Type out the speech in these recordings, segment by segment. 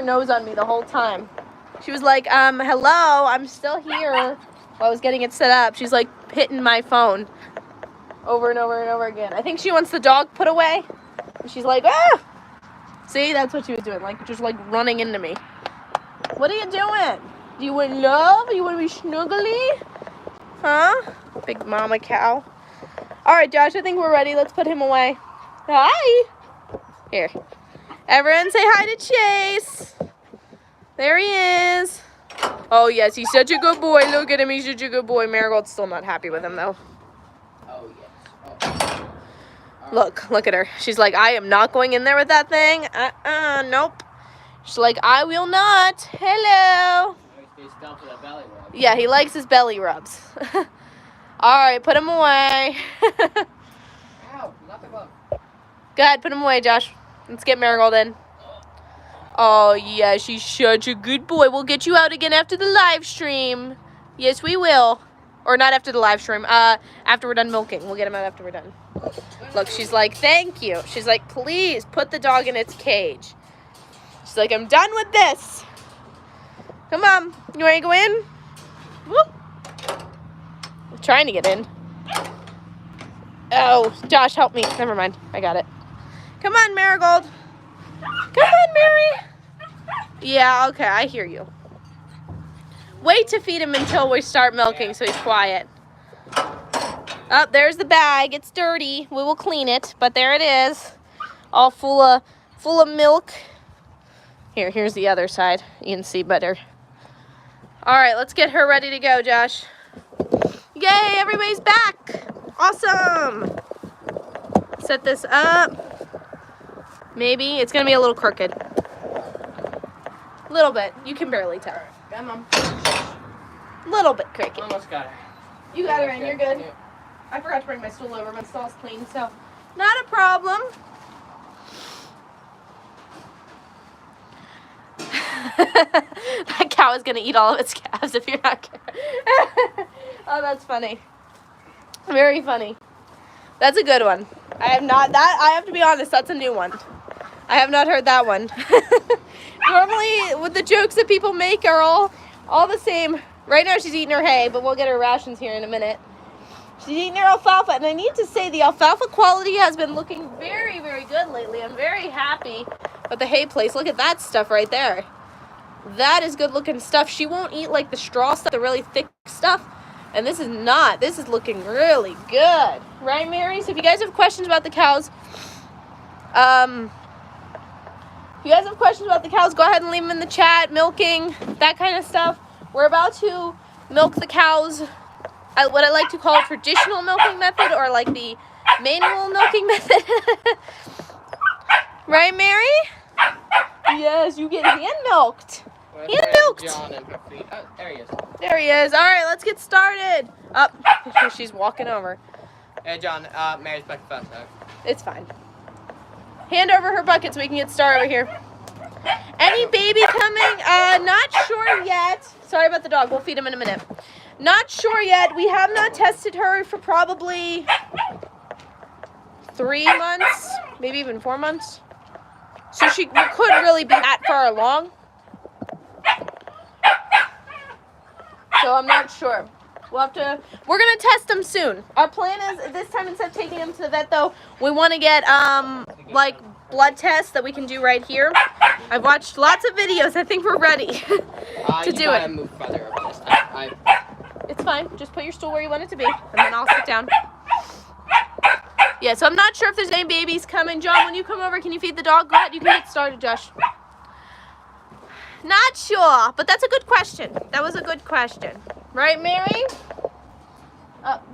nose on me the whole time. She was like, hello, I'm still here. While I was getting it set up. She's like hitting my phone over and over and over again. I think she wants the dog put away. And she's like, ah! See, that's what she was doing. Like, just like running into me. What are you doing? Do you want love? You want to be snuggly? Huh? Big mama cow. All right, Josh, I think we're ready. Let's put him away. Hi. Here. Everyone say hi to Chase. There he is. Oh, yes, he's such a good boy. Look at him. He's such a good boy. Marigold's still not happy with him, though. Oh, yes. Oh. Look at her. She's like, I am not going in there with that thing. Nope. She's like, I will not. Hello. Yeah, he likes his belly rubs. All right, put him away. Ow, not the glove. Go ahead, put him away, Josh. Let's get Marigold in. Oh, yeah, she's such a good boy. We'll get you out again after the live stream. Yes, we will. Or not after the live stream. After we're done milking. We'll get him out after we're done. Look, she's like, thank you. She's like, please put the dog in its cage. She's like, I'm done with this. Come on. You ready to go in? Whoop. I'm trying to get in. Oh, Josh, help me. Never mind. I got it. Come on, Marigold. Come on, Mary. Yeah, okay, I hear you. Wait to feed him until we start milking so he's quiet. Oh, there's the bag. It's dirty. We will clean it, but there it is. All full of milk. Here's the other side. You can see better. All right, let's get her ready to go, Josh. Yay, everybody's back. Awesome. Set this up. Maybe. It's going to be a little crooked. A little bit. You can barely tell. Come on. Little bit crooked. Almost got her. You got her in. You're good. I forgot to bring my stool over. My stall's clean, so not a problem. That cow is going to eat all of its calves if you're not careful. Oh, that's funny. Very funny. That's a good one. I have to be honest, that's a new one. I have not heard that one. Normally, with the jokes that people make are all the same. Right now, she's eating her hay, but we'll get her rations here in a minute. She's eating her alfalfa, and I need to say the alfalfa quality has been looking very, very good lately. I'm very happy with the hay place. Look at that stuff right there. That is good-looking stuff. She won't eat, like, the straw stuff, the really thick stuff. And this is not. This is looking really good. Right, Mary? So if you guys have questions about the cows, go ahead and leave them in the chat. Milking, that kind of stuff. We're about to milk the cows, what I like to call a traditional milking method, or like the manual milking method. Right, Mary? Yes, you get hand-milked. Hand-milked. Oh, there he is. There he is. All right, let's get started. Up. She's walking over. Hey, John, Mary's back fast, though. It's fine. Hand over her bucket so we can get started over here. Any baby coming? Not sure yet. Sorry about the dog. We'll feed him in a minute. Not sure yet. We have not tested her for probably 3 months, maybe even 4 months. So we could really be that far along. So I'm not sure. We're going to test them soon. Our plan is, this time, instead of taking them to the vet, though, we want to get, like, blood tests that we can do right here. I've watched lots of videos. I think we're ready to do it. Move further over this. It's fine. Just put your stool where you want it to be, and then I'll sit down. Yeah, so I'm not sure if there's any babies coming. John, when you come over, can you feed the dog? Go ahead. You can get started, Josh. Not sure, but that's a good question. That was a good question. Right, Mary?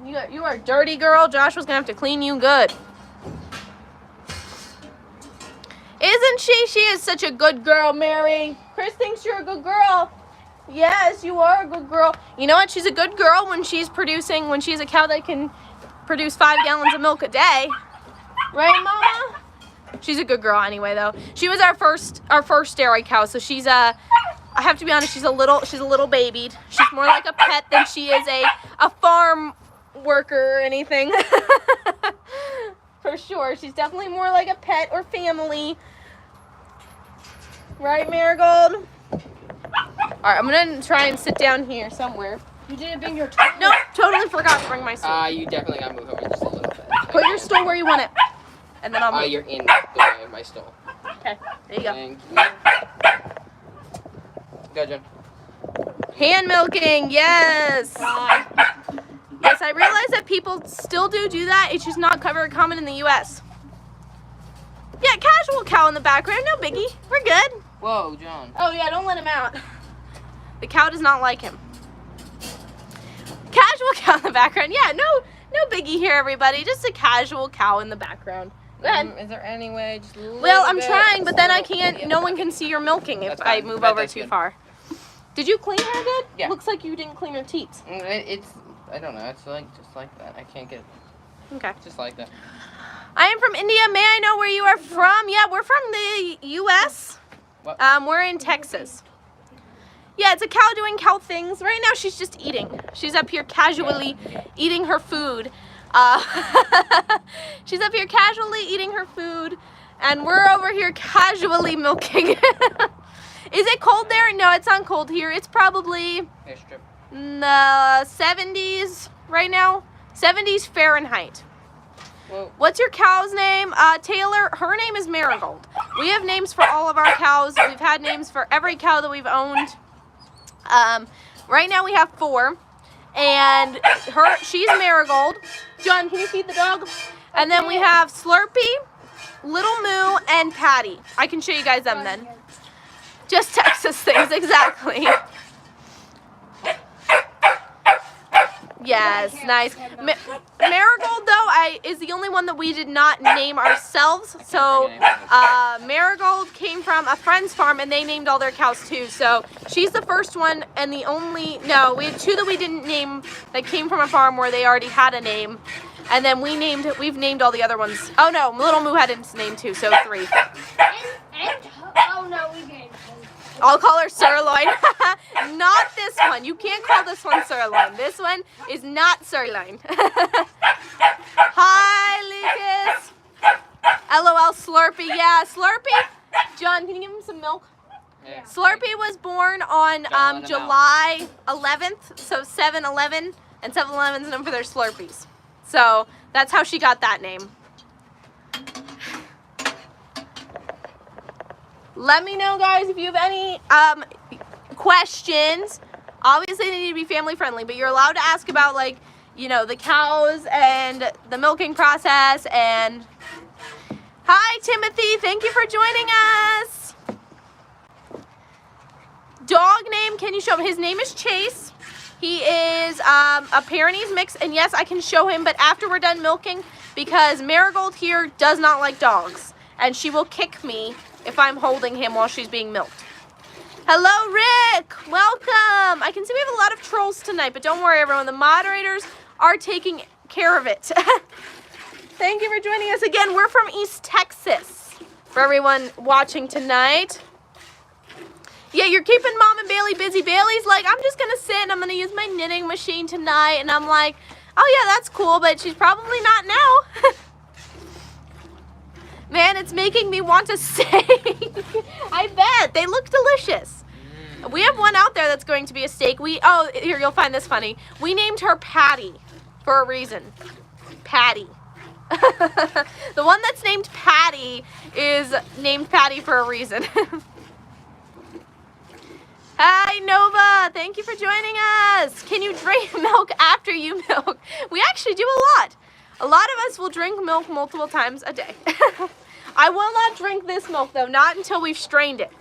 You are a dirty girl. Josh was going to have to clean you good. Isn't she? She is such a good girl, Mary. Chris thinks you're a good girl. Yes, you are a good girl. You know what? She's a good girl when she's a cow that can produce 5 gallons of milk a day. Right, Mama? She's a good girl anyway, though. She was our first dairy cow, so she's I have to be honest, she's a little babied. She's more like a pet than she is a farm worker or anything. For sure. She's definitely more like a pet or family. Right, Marigold? Alright, I'm gonna try and sit down here somewhere. You didn't bring your toy. Nope, totally forgot to bring my stool. You definitely gotta move over just a little bit. Put your stool where you want it. And then I'll move. You're in the way of my stool. Okay, there you go. Thank you. Go, Jen. Hand milking, yes! Yes, I realize that people still do that. It's just not very common in the U.S. Yeah, casual cow in the background. No biggie. We're good. Whoa, John. Oh, yeah, don't let him out. The cow does not like him. Casual cow in the background. Yeah, no biggie here, everybody. Just a casual cow in the background. Go ahead. Is there any way? Just a little Well, I'm bit? trying, but then I can't. No one can see your milking if That's I fine. move That- over that's too good. far. Did you clean her good? Yeah. Looks like you didn't clean her teats. It's, I don't know. It's like just like that. I can't get Okay. just like that. I am from India. May I know where you are from? Yeah, we're from the U.S. What? We're in Texas. Yeah, it's a cow doing cow things. Right now, she's just eating. She's up here casually eating her food. She's up here casually eating her food, and we're over here casually milking. Is it cold there? No, it's not cold here. It's probably Here, strip. in the 70s right now. 70s Fahrenheit. Whoa. What's your cow's name? Taylor. Her name is Marigold. We have names for all of our cows. We've had names for every cow that we've owned. Right now we have 4. And she's Marigold. John, can you feed the dog? And then we have Slurpee, Little Moo, and Patty. I can show you guys them then. Just Texas things, exactly. Yes, nice. Marigold, though, is the only one that we did not name ourselves. So, Marigold came from a friend's farm, and they named all their cows, too. So, she's the first one and the only... No, we had 2 that we didn't name that came from a farm where they already had a name. And then we've named all the other ones. Oh, no, Little Moo had its name, too, so 3. Oh no, we gave him. I'll call her Sirloin. Not this one. You can't call this one Sirloin. This one is not Sirloin. Hi, Lucas. LOL, Slurpee. Yeah, Slurpee. John, can you give him some milk? Yeah. Slurpee was born on July 11th, so 7-Eleven, and 7-Eleven's known for their Slurpees. So that's how she got that name. Let me know, guys, if you have any questions. Obviously, they need to be family friendly, but you're allowed to ask about, like, you know, the cows and the milking process. And hi, Timothy. Thank you for joining us. Dog name, can you show him? His name is Chase. He is a Pyrenees mix, and yes, I can show him, but after we're done milking, because Marigold here does not like dogs, and she will kick me if I'm holding him while she's being milked. Hello, Rick. Welcome. I can see we have a lot of trolls tonight, but don't worry, everyone. The moderators are taking care of it. Thank you for joining us again. We're from East Texas. For everyone watching tonight. Yeah, you're keeping Mom and Bailey busy. Bailey's like, I'm just going to sit and I'm going to use my knitting machine tonight. And I'm like, oh, yeah, that's cool, but she's probably not now. Man, it's making me want to sing. I bet. They look delicious. We have one out there that's going to be a steak. Oh, here, you'll find this funny. We named her Patty for a reason. Patty. The one that's named Patty is named Patty for a reason. Hi, Nova. Thank you for joining us. Can you drink milk after you milk? We actually do a lot. A lot of us will drink milk multiple times a day. I will not drink this milk, though, not until we've strained it.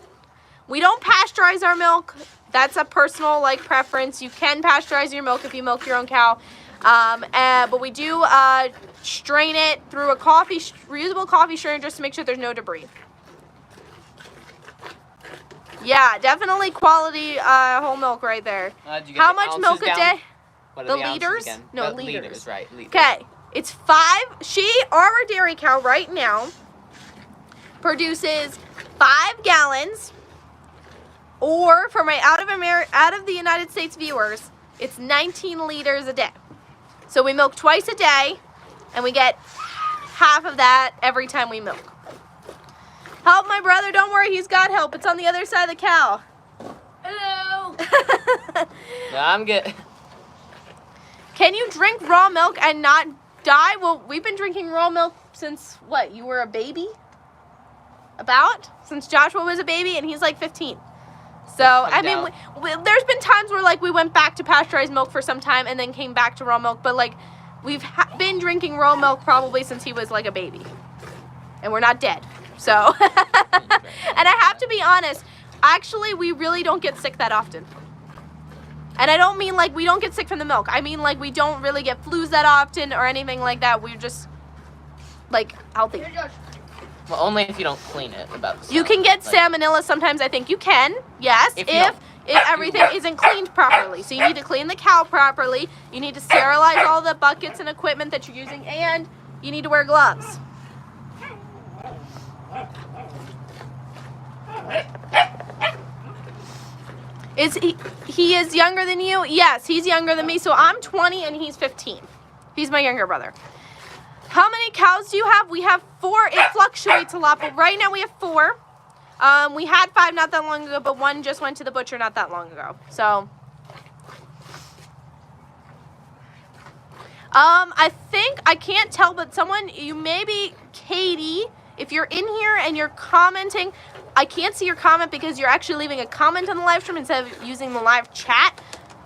We don't pasteurize our milk. That's a personal, preference. You can pasteurize your milk if you milk your own cow. But we do strain it through a reusable coffee strainer just to make sure there's no debris. Yeah, definitely quality whole milk right there. How much milk a day? What The are the ounces liters? again? No, liters. liters. Right, liters. Okay, it's 5. Our dairy cow right now produces 5 gallons, or for my out of the United States viewers, it's 19 liters a day. So we milk twice a day, and we get half of that every time we milk. Help my brother. Don't worry, he's got help. It's on the other side of the cow. Hello. No, I'm good. Can you drink raw milk and not die? Well, we've been drinking raw milk since, what, you were a baby? Since Joshua was a baby, and he's like 15. So, I mean, there's been times where, like, we went back to pasteurized milk for some time and then came back to raw milk. But, like, we've been drinking raw milk probably since he was, like, a baby. And we're not dead. So, and I have to be honest, actually, we really don't get sick that often. And I don't mean, like, we don't get sick from the milk. I mean, like, we don't really get flus that often or anything like that. We're just, like, healthy. Well, only if you don't clean it. You can get salmonella sometimes, I think. You can, yes, if everything isn't cleaned properly. So you need to clean the cow properly. You need to sterilize all the buckets and equipment that you're using, and you need to wear gloves. Is he is younger than you? Yes, he's younger than me. So I'm 20 and he's 15. He's my younger brother. How many cows do you have? We have 4. It fluctuates a lot, but right now we have 4. We had 5 not that long ago, but 1 just went to the butcher not that long ago. So, I think, I can't tell, but you maybe Katie, if you're in here and you're commenting, I can't see your comment because you're actually leaving a comment on the live stream instead of using the live chat.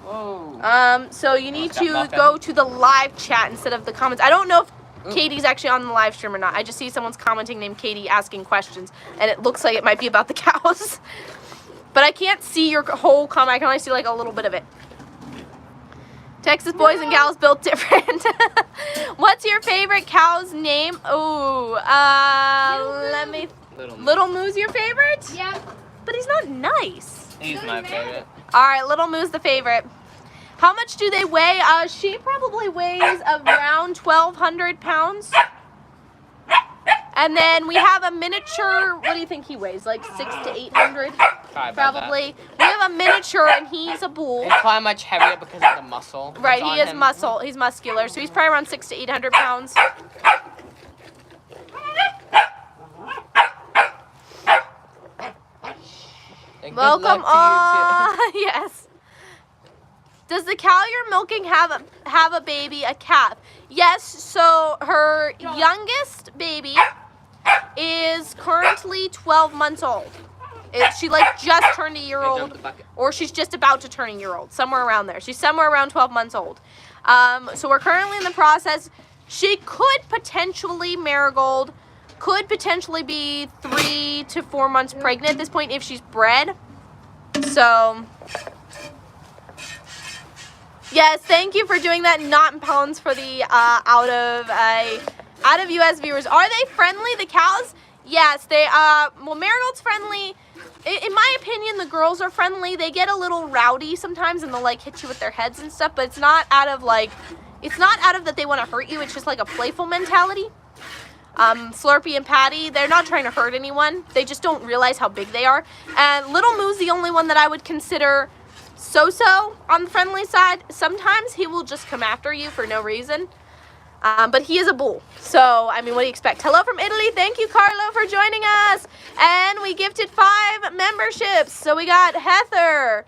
Whoa. So you need to go to the live chat instead of the comments. I don't know if Katie's actually on the live stream or not. I just see someone's commenting named Katie asking questions, and it looks like it might be about the cows. But I can't see your whole comment. I can only see like a little bit of it. Texas boys and gals built different. What's your favorite cow's name? Oh, let me. Little Moo's your favorite? Yeah. But he's not nice. He's my favorite. All right, Little Moo's the favorite. How much do they weigh? She probably weighs around 1,200 pounds. And then we have a miniature. What do you think he weighs? Like 600 to 800? Probably. We have a miniature, and he's a bull. He's probably much heavier because of the muscle. Right, he is muscle. He's muscular, so he's probably around 600 to 800 pounds. Welcome on. Yes. Does the cow you're milking have a baby, a calf? Yes. So her youngest baby is currently 12 months old. She like just turned a year old, or she's just about to turn a year old, somewhere around there. She's somewhere around 12 months old. So we're currently in the process. She could potentially, Marigold, could potentially be 3 to 4 months pregnant at this point if she's bred. So, yes, thank you for doing that. Not in pounds for the out of US viewers. Are they friendly, the cows? Yes, they well, Marigold's friendly. In my opinion, the girls are friendly. They get a little rowdy sometimes, and they'll like hit you with their heads and stuff. But it's not out of that they want to hurt you. It's just like a playful mentality. Slurpee and Patty, they're not trying to hurt anyone. They just don't realize how big they are. And Little Moo's the only one that I would consider so-so on the friendly side. Sometimes he will just come after you for no reason. But he is a bull. So, I mean, what do you expect? Hello from Italy. Thank you, Carlo, for joining us. And we gifted 5 memberships. So we got Heather,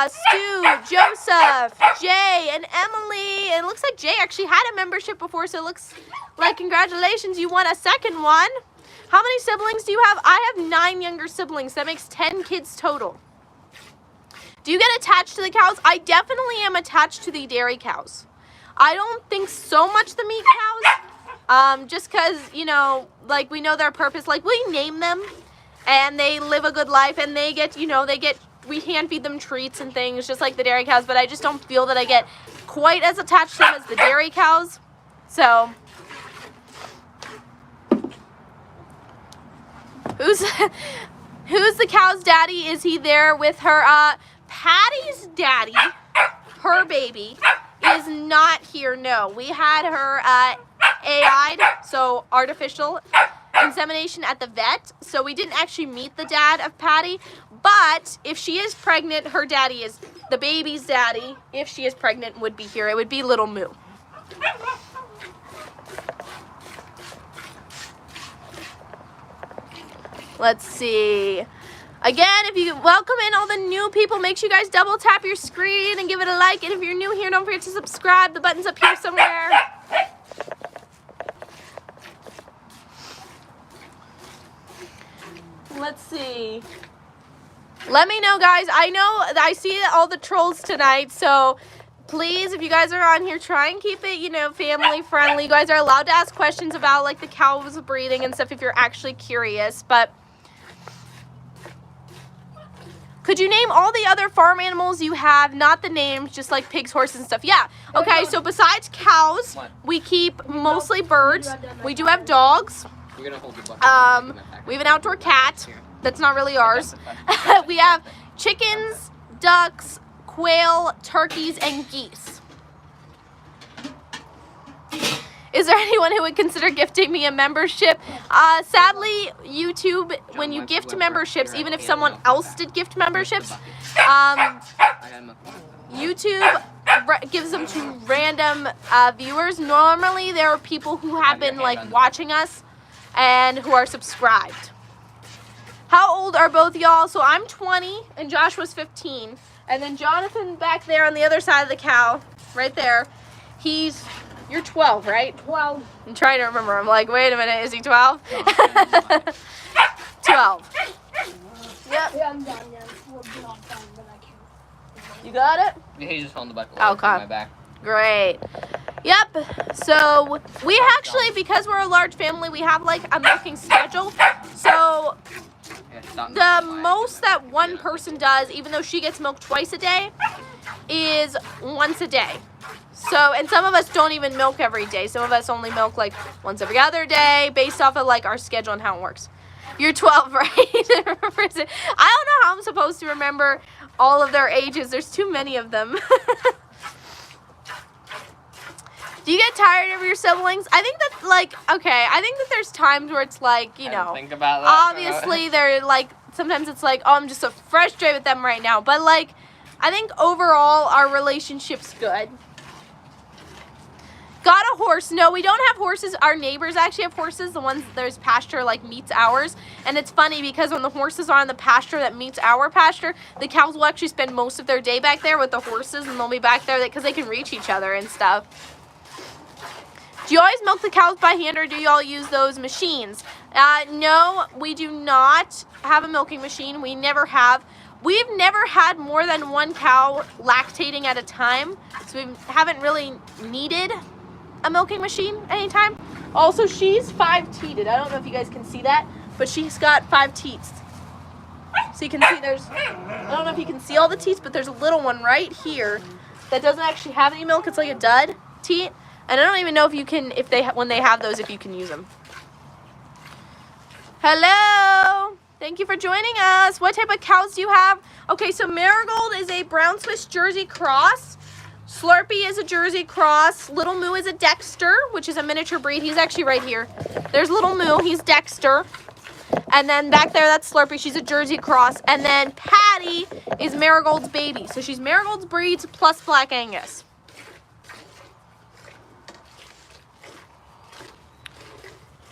Stu, Joseph, Jay, and Emily. And it looks like Jay actually had a membership before, so it looks like congratulations, you won a second one. How many siblings do you have? I have 9 younger siblings. That makes 10 kids total. Do you get attached to the cows? I definitely am attached to the dairy cows. I don't think so much the meat cows, just because, you know, like, we know their purpose. Like, we name them, and they live a good life, and they get, you know, we hand feed them treats and things, just like the dairy cows, but I just don't feel that I get quite as attached to them as the dairy cows. So, who's the cow's daddy? Is he there with her? Patty's daddy, her baby, is not here. No, we had her AI'd, so artificial insemination at the vet, so we didn't actually meet the dad of Patty. But if she is pregnant, her daddy is, the baby's daddy, if she is pregnant, would be here. It would be Little Moo. Let's see. Again, if you welcome in all the new people, make sure you guys double tap your screen and give it a like. And if you're new here, don't forget to subscribe. The button's up here somewhere. Let's see. Let me know, guys. I know I see all the trolls tonight, so please, if you guys are on here, try and keep it, family friendly. You guys are allowed to ask questions about like the cows breeding and stuff if you're actually curious, but could you name all the other farm animals you have, not the names, just like pigs, horses, and stuff? Yeah. Okay, so besides cows, we keep mostly birds. We do have dogs. We have an outdoor cat. That's not really ours. We have chickens, ducks, quail, turkeys, and geese. Is there anyone who would consider gifting me a membership? Sadly, YouTube, when you gift memberships, even if someone else did gift memberships, YouTube gives them to random viewers. Normally, there are people who have been like watching us and who are subscribed. How old are both y'all? So I'm 20 and Josh was 15. And then Jonathan back there on the other side of the cow, right there, you're 12, right? 12. I'm trying to remember. I'm like, wait a minute, is he 12? 12. Yep. Yeah, I'm done. Yeah, we're not done, but I can't. You got it? Yeah, he's just holding the bucket. Okay. My back. Great. Yep. So we actually, because we're a large family, we have like a milking schedule. So the most that one person does, even though she gets milked twice a day, is once a day. So, and some of us don't even milk every day. Some of us only milk like once every other day based off of like our schedule and how it works. You're 12, right? I don't know how I'm supposed to remember all of their ages. There's too many of them. Do you get tired of your siblings? I think that I think that there's times where it's like, think about that. Obviously they're like, sometimes it's like, oh, I'm just so frustrated with them right now. But like, I think overall our relationship's good. Got a horse. No, we don't have horses. Our neighbors actually have horses. The ones there's pasture like meets ours. And it's funny because when the horses are on the pasture that meets our pasture, the cows will actually spend most of their day back there with the horses, and they'll be back there because they can reach each other and stuff. Do you always milk the cows by hand, or do you all use those machines? No, we do not have a milking machine. We never have. We've never had more than one cow lactating at a time, so we haven't really needed a milking machine anytime. Also, she's 5-teated. I don't know if you guys can see that, but she's got 5 teats. So you can see I don't know if you can see all the teats, but there's a little one right here that doesn't actually have any milk. It's like a dud teat. And I don't even know if you can, when they have those, if you can use them. Hello. Thank you for joining us. What type of cows do you have? Okay, so Marigold is a brown Swiss Jersey cross. Slurpee is a Jersey cross. Little Moo is a Dexter, which is a miniature breed. He's actually right here. There's Little Moo. He's Dexter. And then back there, that's Slurpee. She's a Jersey cross. And then Patty is Marigold's baby. So she's Marigold's breeds plus Black Angus.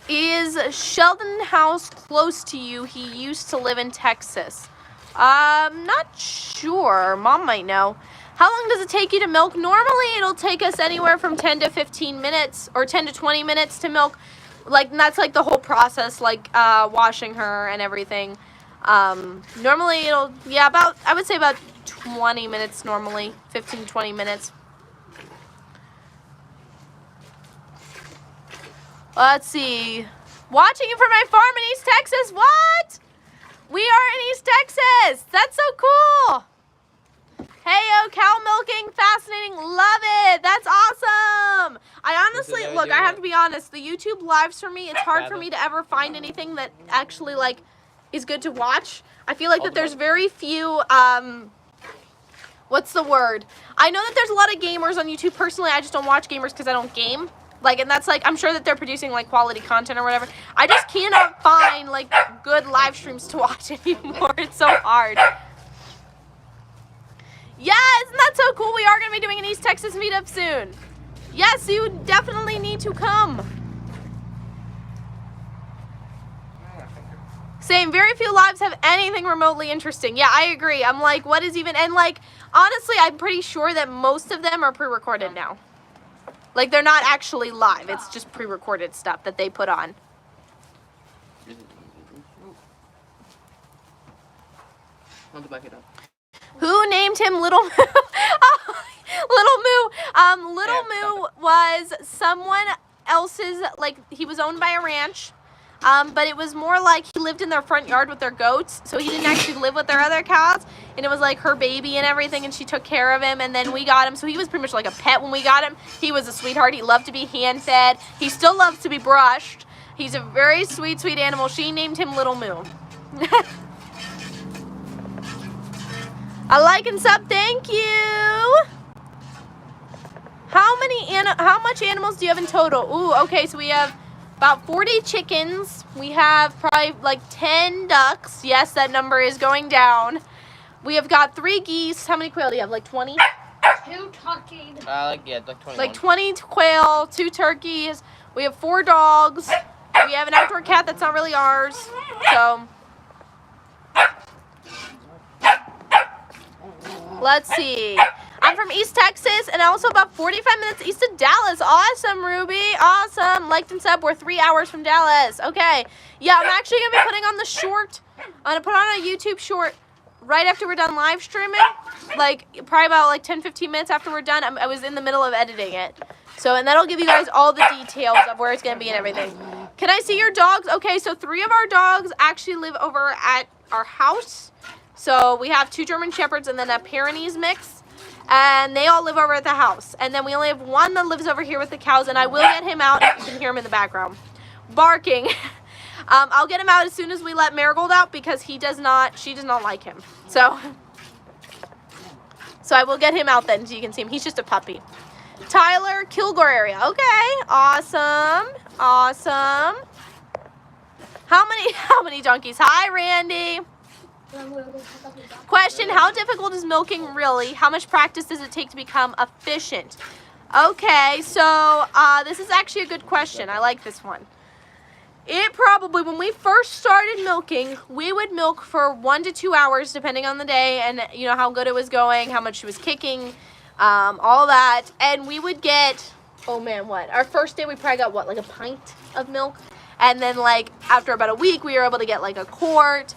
Is Sheldon House close to you? He used to live in Texas. Not sure. Mom might know. How long does it take you to milk? Normally, it'll take us anywhere from 10 to 15 minutes or 10 to 20 minutes to milk. Like, that's like the whole process, like washing her and everything. Normally, I would say about 20 minutes normally, 15 to 20 minutes. Let's see. Watching it from my farm in East Texas. What? We are in East Texas. That's so cool. Hey, cow milking, fascinating. Love it. That's awesome. I honestly, look, I have to be honest. The YouTube lives for me, it's hard for me to ever find anything that actually, like, is good to watch. I feel like that there's very few, what's the word? I know that there's a lot of gamers on YouTube. Personally, I just don't watch gamers because I don't game. Like, and that's like, I'm sure that they're producing like quality content or whatever. I just cannot find like good live streams to watch anymore. It's so hard. Yeah, isn't that so cool? We are going to be doing an East Texas meetup soon. Yes, you definitely need to come. Same. Very few lives have anything remotely interesting. Yeah, I agree. I'm like, what is even, and like, honestly, I'm pretty sure that most of them are pre-recorded now. Like, they're not actually live. It's just pre-recorded stuff that they put on. I'll back it up. Who named him Little Moo? Little Moo. Little Moo was someone else's, like, he was owned by a ranch. But it was more like he lived in their front yard with their goats, so he didn't actually live with their other cows, and it was like her baby and everything, and she took care of him, and then we got him, so he was pretty much like a pet when we got him. He was a sweetheart. He loved to be hand-fed. He still loves to be brushed. He's a very sweet, sweet animal. She named him Little Moo. A like and sub, thank you. How much animals do you have in total? Ooh, okay, so we have about 40 chickens. We have probably like 10 ducks. Yes, that number is going down. We have got 3 geese. How many quail do you have? Like 20? 2 turkeys. Like 21. Like 20 quail, 2 turkeys. We have 4 dogs. We have an outdoor cat that's not really ours. So, let's see. I'm from East Texas and also about 45 minutes east of Dallas. Awesome, Ruby. Awesome. Liked and sub. We're 3 hours from Dallas. Okay. Yeah, I'm actually going to be putting on the short. I'm going to put on a YouTube short right after we're done live streaming. Like, probably about like 10-15 minutes after we're done. I was in the middle of editing it. So, and that'll give you guys all the details of where it's going to be and everything. Can I see your dogs? Okay, so 3 of our dogs actually live over at our house. So, we have 2 German Shepherds and then a Pyrenees mix. And they all live over at the house. And then we only have 1 that lives over here with the cows. And I will get him out. You can hear him in the background. Barking. I'll get him out as soon as we let Marigold out because she does not like him. So I will get him out then so you can see him. He's just a puppy. Tyler, Kilgore area. Okay. Awesome. Awesome. How many donkeys? Hi, Randy. Question, how difficult is milking really? How much practice does it take to become efficient? Okay, so this is actually a good question. I like this one. It probably, when we first started milking, we would milk for 1 to 2 hours depending on the day and, you know, how good it was going, how much she was kicking, all that. And we would get, oh man, what? Our first day we probably got, what, like a pint of milk? And then, like, after about a week, we were able to get, like, a quart.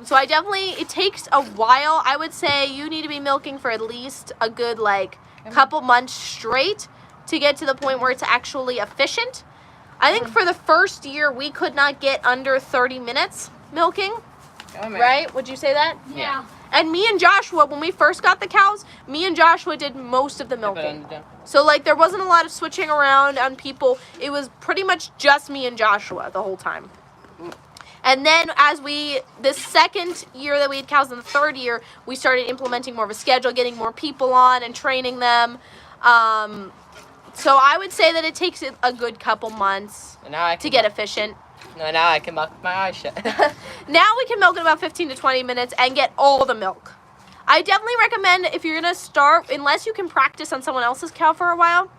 So it takes a while. I would say you need to be milking for at least a good, like, couple months straight to get to the point where it's actually efficient. I think for the first year, we could not get under 30 minutes milking. Right? Would you say that? Yeah. And me and Joshua, when we first got the cows, me and Joshua did most of the milking. So, like, there wasn't a lot of switching around on people. It was pretty much just me and Joshua the whole time. And then this second year that we had cows, in the third year, we started implementing more of a schedule, getting more people on and training them. So I would say that it takes a good couple months to get efficient. No, now I can milk my eyes shut. Now we can milk in about 15 to 20 minutes and get all the milk. I definitely recommend, if you're going to start, unless you can practice on someone else's cow for a while,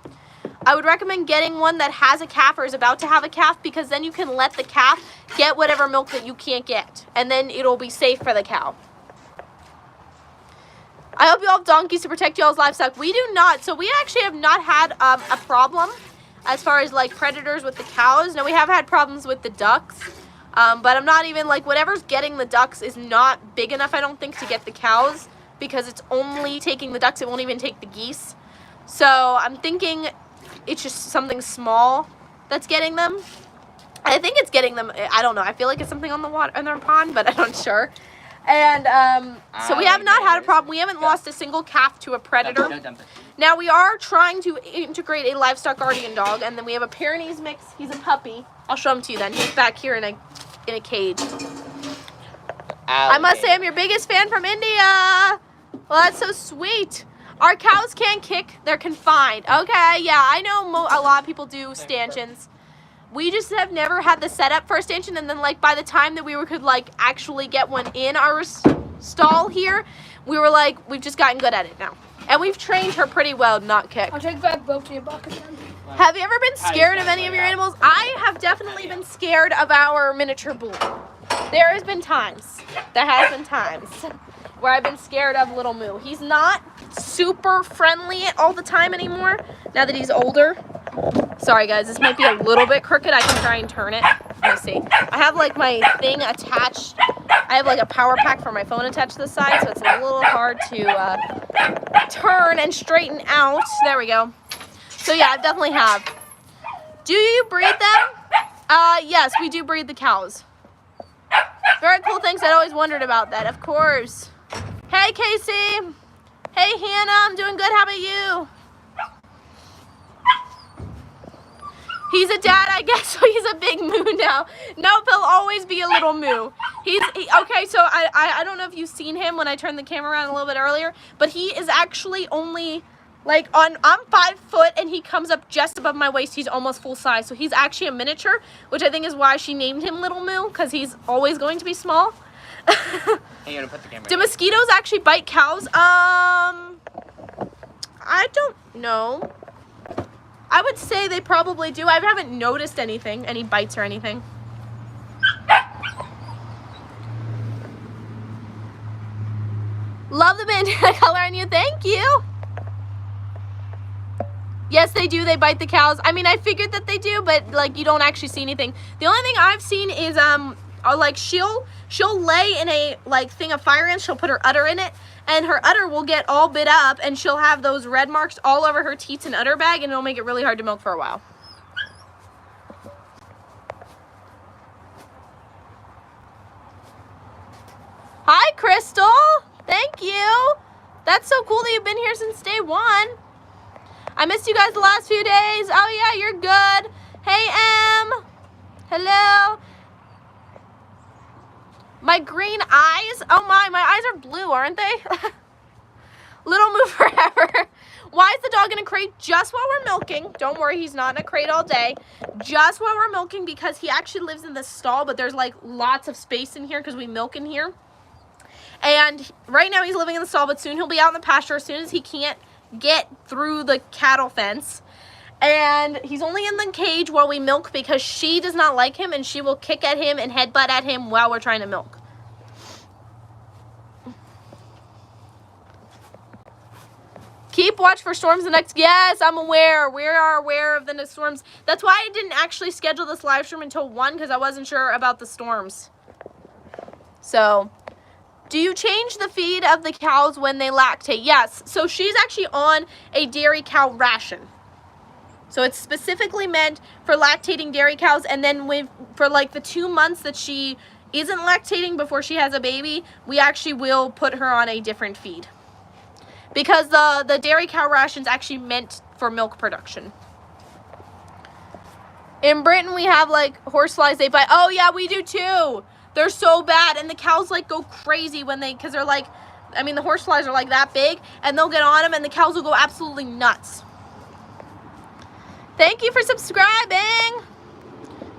I would recommend getting one that has a calf or is about to have a calf, because then you can let the calf get whatever milk that you can't get. And then it'll be safe for the cow. I hope you all have donkeys to protect y'all's livestock. We do not. So we actually have not had a problem as far as, like, predators with the cows. Now, we have had problems with the ducks. But I'm not even, like, whatever's getting the ducks is not big enough, I don't think, to get the cows, because it's only taking the ducks. It won't even take the geese. So I'm thinking it's just something small that's getting them. I think it's getting them. I don't know. I feel like it's something on the water in their pond, but I'm not sure. And so we have not had a problem. We haven't lost a single calf to a predator. Now, we are trying to integrate a livestock guardian dog, and then we have a Pyrenees mix. He's a puppy. I'll show him to you then. He's back here in a cage. I must say I'm your biggest fan from India. Well, that's so sweet. Our cows can't kick. They're confined. Okay, yeah, I know a lot of people do stanchions. We just have never had the setup for a stanchion, and then, like, by the time that we could, like, actually get one in our stall here, we were like, we've just gotten good at it now. And we've trained her pretty well to not kick. I'll take back Brooke to your bucket then. Have you ever been scared of any of your animals? I have definitely been scared of our miniature bull. There has been times where I've been scared of little Moo. He's not super friendly all the time anymore now that he's older. Sorry guys, this might be a little bit crooked. I can try and turn it. Let me see. I have like my thing attached. I have like a power pack for my phone attached to the side, so it's a little hard to turn and straighten out. There we go. So yeah, I definitely have. Do you breed them? Yes, we do breed the cows. Very cool things. I'd always wondered about that, of course. Hey, Casey. Hey, Hannah. I'm doing good. How about you? He's a dad, I guess, so he's a big Moo now. Nope, he'll always be a little Moo. Okay, so I don't know if you've seen him when I turned the camera around a little bit earlier, but he is actually only, like, I'm 5 foot, and he comes up just above my waist. He's almost full size, so he's actually a miniature, which I think is why she named him Little Moo, because he's always going to be small. Hey, you gotta put the camera Do down. mosquitoes actually bite cows? I don't know. I would say they probably do. I haven't noticed anything, any bites or anything. Love the bandana color on you. Thank you. Yes, they do. They bite the cows. I mean, I figured that they do, but like you don't actually see anything. The only thing I've seen is like she'll lay in a like thing of fire ants. She'll put her udder in it, and her udder will get all bit up, and she'll have those red marks all over her teats and udder bag, and it'll make it really hard to milk for a while. Hi, Crystal. Thank you. That's so cool that you've been here since day one. I missed you guys the last few days. Oh, yeah, you're good. Hey, Em. Hello. My green eyes. Oh, my eyes are blue, aren't they? Little Moo forever. Why is the dog in a crate just while we're milking? Don't worry, he's not in a crate all day. Just while we're milking because he actually lives in the stall, but there's like lots of space in here because we milk in here. And right now he's living in the stall, but soon he'll be out in the pasture as soon as he can't get through the cattle fence. And he's only in the cage while we milk because she does not like him and she will kick at him and headbutt at him while we're trying to milk. Keep watch for storms the next. Yes, I'm aware. We are aware of the next storms. That's why I didn't actually schedule this live stream until 1 because I wasn't sure about the storms. So, do you change the feed of the cows when they lactate? Yes. So she's actually on a dairy cow ration. So it's specifically meant for lactating dairy cows, and then for like the 2 months that she isn't lactating before she has a baby, we actually will put her on a different feed. Because the dairy cow ration's actually meant for milk production. In Britain, we have like horseflies, they bite. Oh yeah, we do too. They're so bad, and the cows like go crazy when because they're like, I mean the horseflies are like that big, and they'll get on them, and the cows will go absolutely nuts. Thank you for subscribing.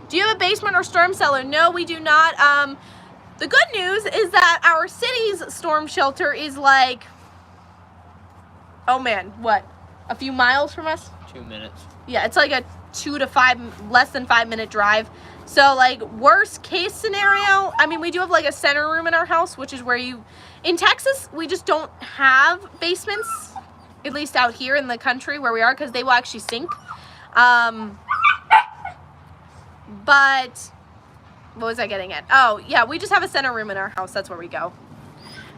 Do you have a basement or storm cellar? No, we do not. The good news is that our city's storm shelter is like, oh man, what? A few miles from us? 2 minutes. Yeah, it's like a less than 5 minute drive. So like worst case scenario, I mean we do have like a center room in our house, which is where in Texas, we just don't have basements, at least out here in the country where we are, because they will actually sink. But what was I getting at? Oh yeah, we just have a center room in our house. That's where we go.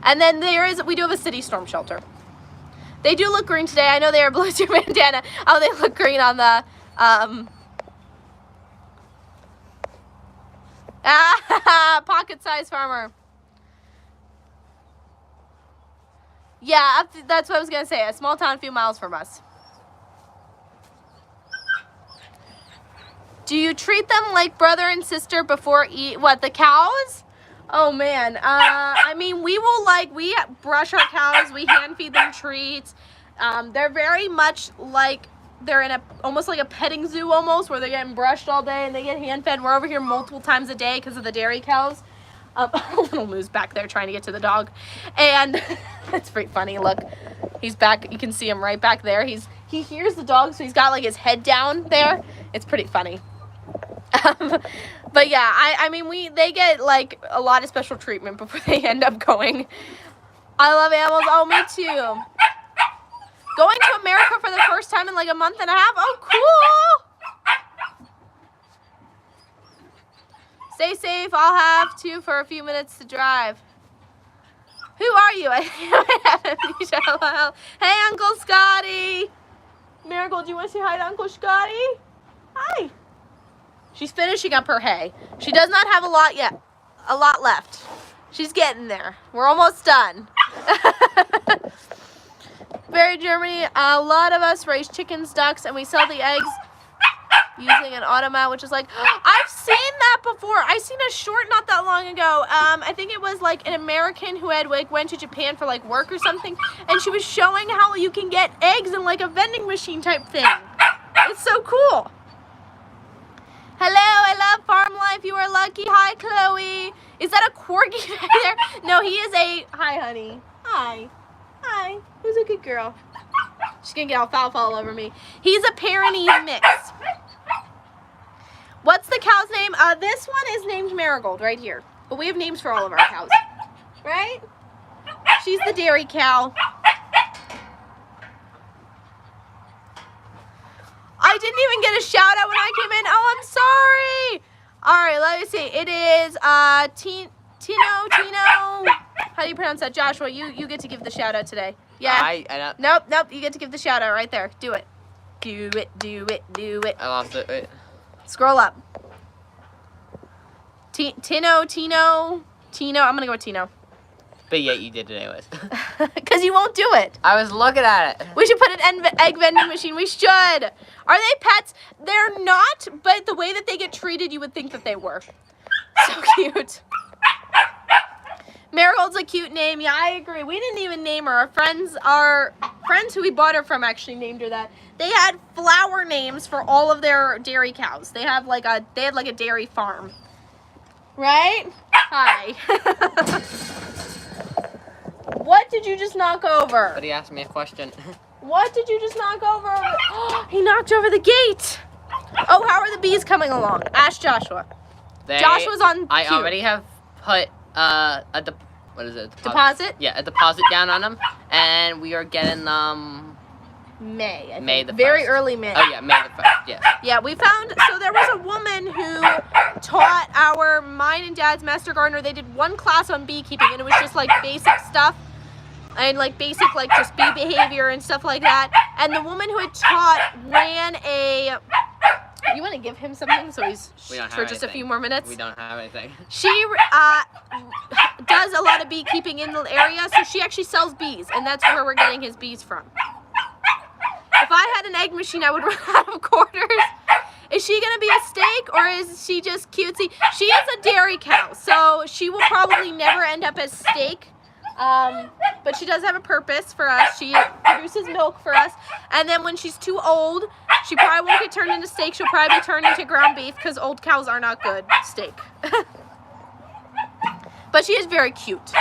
And then we do have a city storm shelter. They do look green today. I know they are blue to your bandana. Oh, they look green on the, pocket size farmer. Yeah, that's what I was going to say. A small town a few miles from us. Do you treat them like brother and sister before the cows? Oh man, I mean we brush our cows, we hand feed them treats. They're very much like they're in almost like a petting zoo almost, where they're getting brushed all day and they get hand fed. We're over here multiple times a day because of the dairy cows. Little Moo's back there trying to get to the dog, and it's pretty funny. Look, he's back. You can see him right back there. He hears the dog, so he's got like his head down there. It's pretty funny. But yeah, I mean, they get like a lot of special treatment before they end up going. I love animals. Oh, me too. Going to America for the first time in like a month and a half. Oh, cool. Stay safe. I'll have to for a few minutes to drive. Who are you? Hey, Uncle Scotty. Marigold, do you want to say hi to Uncle Scotty? Hi. She's finishing up her hay. She does not have a lot yet. A lot left. She's getting there. We're almost done. Very Germany. A lot of us raise chickens, ducks, and we sell the eggs using an automat, which is like, I've seen that before. I seen a short not that long ago. I think it was like an American who had like went to Japan for like work or something, and she was showing how you can get eggs in like a vending machine type thing. It's so cool. Hello, I love farm life. You are lucky. Hi, Chloe. Is that a corgi back there? No, he is a, hi, honey. Hi. Hi. Who's a good girl? She's gonna get alfalfa all over me. He's a Pyrenees mix. What's the cow's name? This one is named Marigold right here. But we have names for all of our cows. Right? She's the dairy cow. I didn't even get a shout out when I came in. Oh, I'm sorry. All right, let me see. It is Tino. How do you pronounce that? Joshua, you get to give the shout out today. Yeah. I don't. Nope. You get to give the shout out right there. Do it. Do it. I lost it. Wait. Scroll up. Tino. I'm gonna go with Tino. But yet you did it anyways. Because you won't do it. I was looking at it. We should put an egg vending machine. We should. Are they pets? They're not, but the way that they get treated, you would think that they were. So cute. Marigold's a cute name. Yeah, I agree. We didn't even name her. Our friends who we bought her from actually named her that. They had flower names for all of their dairy cows. They had like a dairy farm. Right? Hi. What did you just knock over? But he asked me a question. What did you just knock over? He knocked over the gate. Oh, how are the bees coming along? Ask Joshua. Joshua's on I cue. already have put what is it? Deposit? Yeah, a deposit down on them, and we are getting May. I May think. the Very 1st. early May. Oh yeah, May the 1st. Yeah. Yeah, we found, so there was a woman who taught mine and Dad's master gardener. They did one class on beekeeping, and it was just like basic stuff. And like basic like just bee behavior and stuff like that. And the woman who had taught ran a, you want to give him something so he's for just a few more minutes? We don't have anything. She does a lot of beekeeping in the area, so she actually sells bees, and that's where we're getting his bees from. If I had an egg machine, I would run out of quarters. Is she going to be a steak, or is she just cutesy? She is a dairy cow, so she will probably never end up as steak. But she does have a purpose for us. She produces milk for us. And then when she's too old, she probably won't get turned into steak. She'll probably be turned into ground beef because old cows are not good steak. But she is very cute.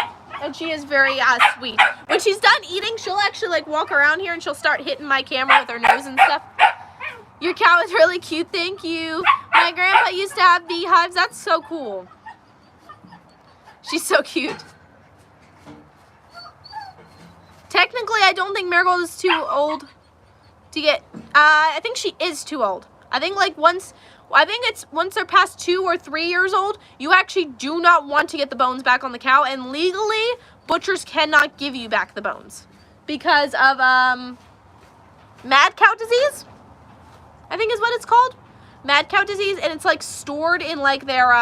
And she is very sweet. When she's done eating, she'll actually like walk around here and she'll start hitting my camera with her nose and stuff. Your cow is really cute. Thank you. My grandpa used to have beehives. That's so cool. She's so cute. Technically, I don't think Marigold is too old to get, I think she is too old. I think like once they're past 2 or 3 years old, you actually do not want to get the bones back on the cow, and legally, butchers cannot give you back the bones because of, mad cow disease, I think is what it's called. Mad cow disease, and it's like stored in like their,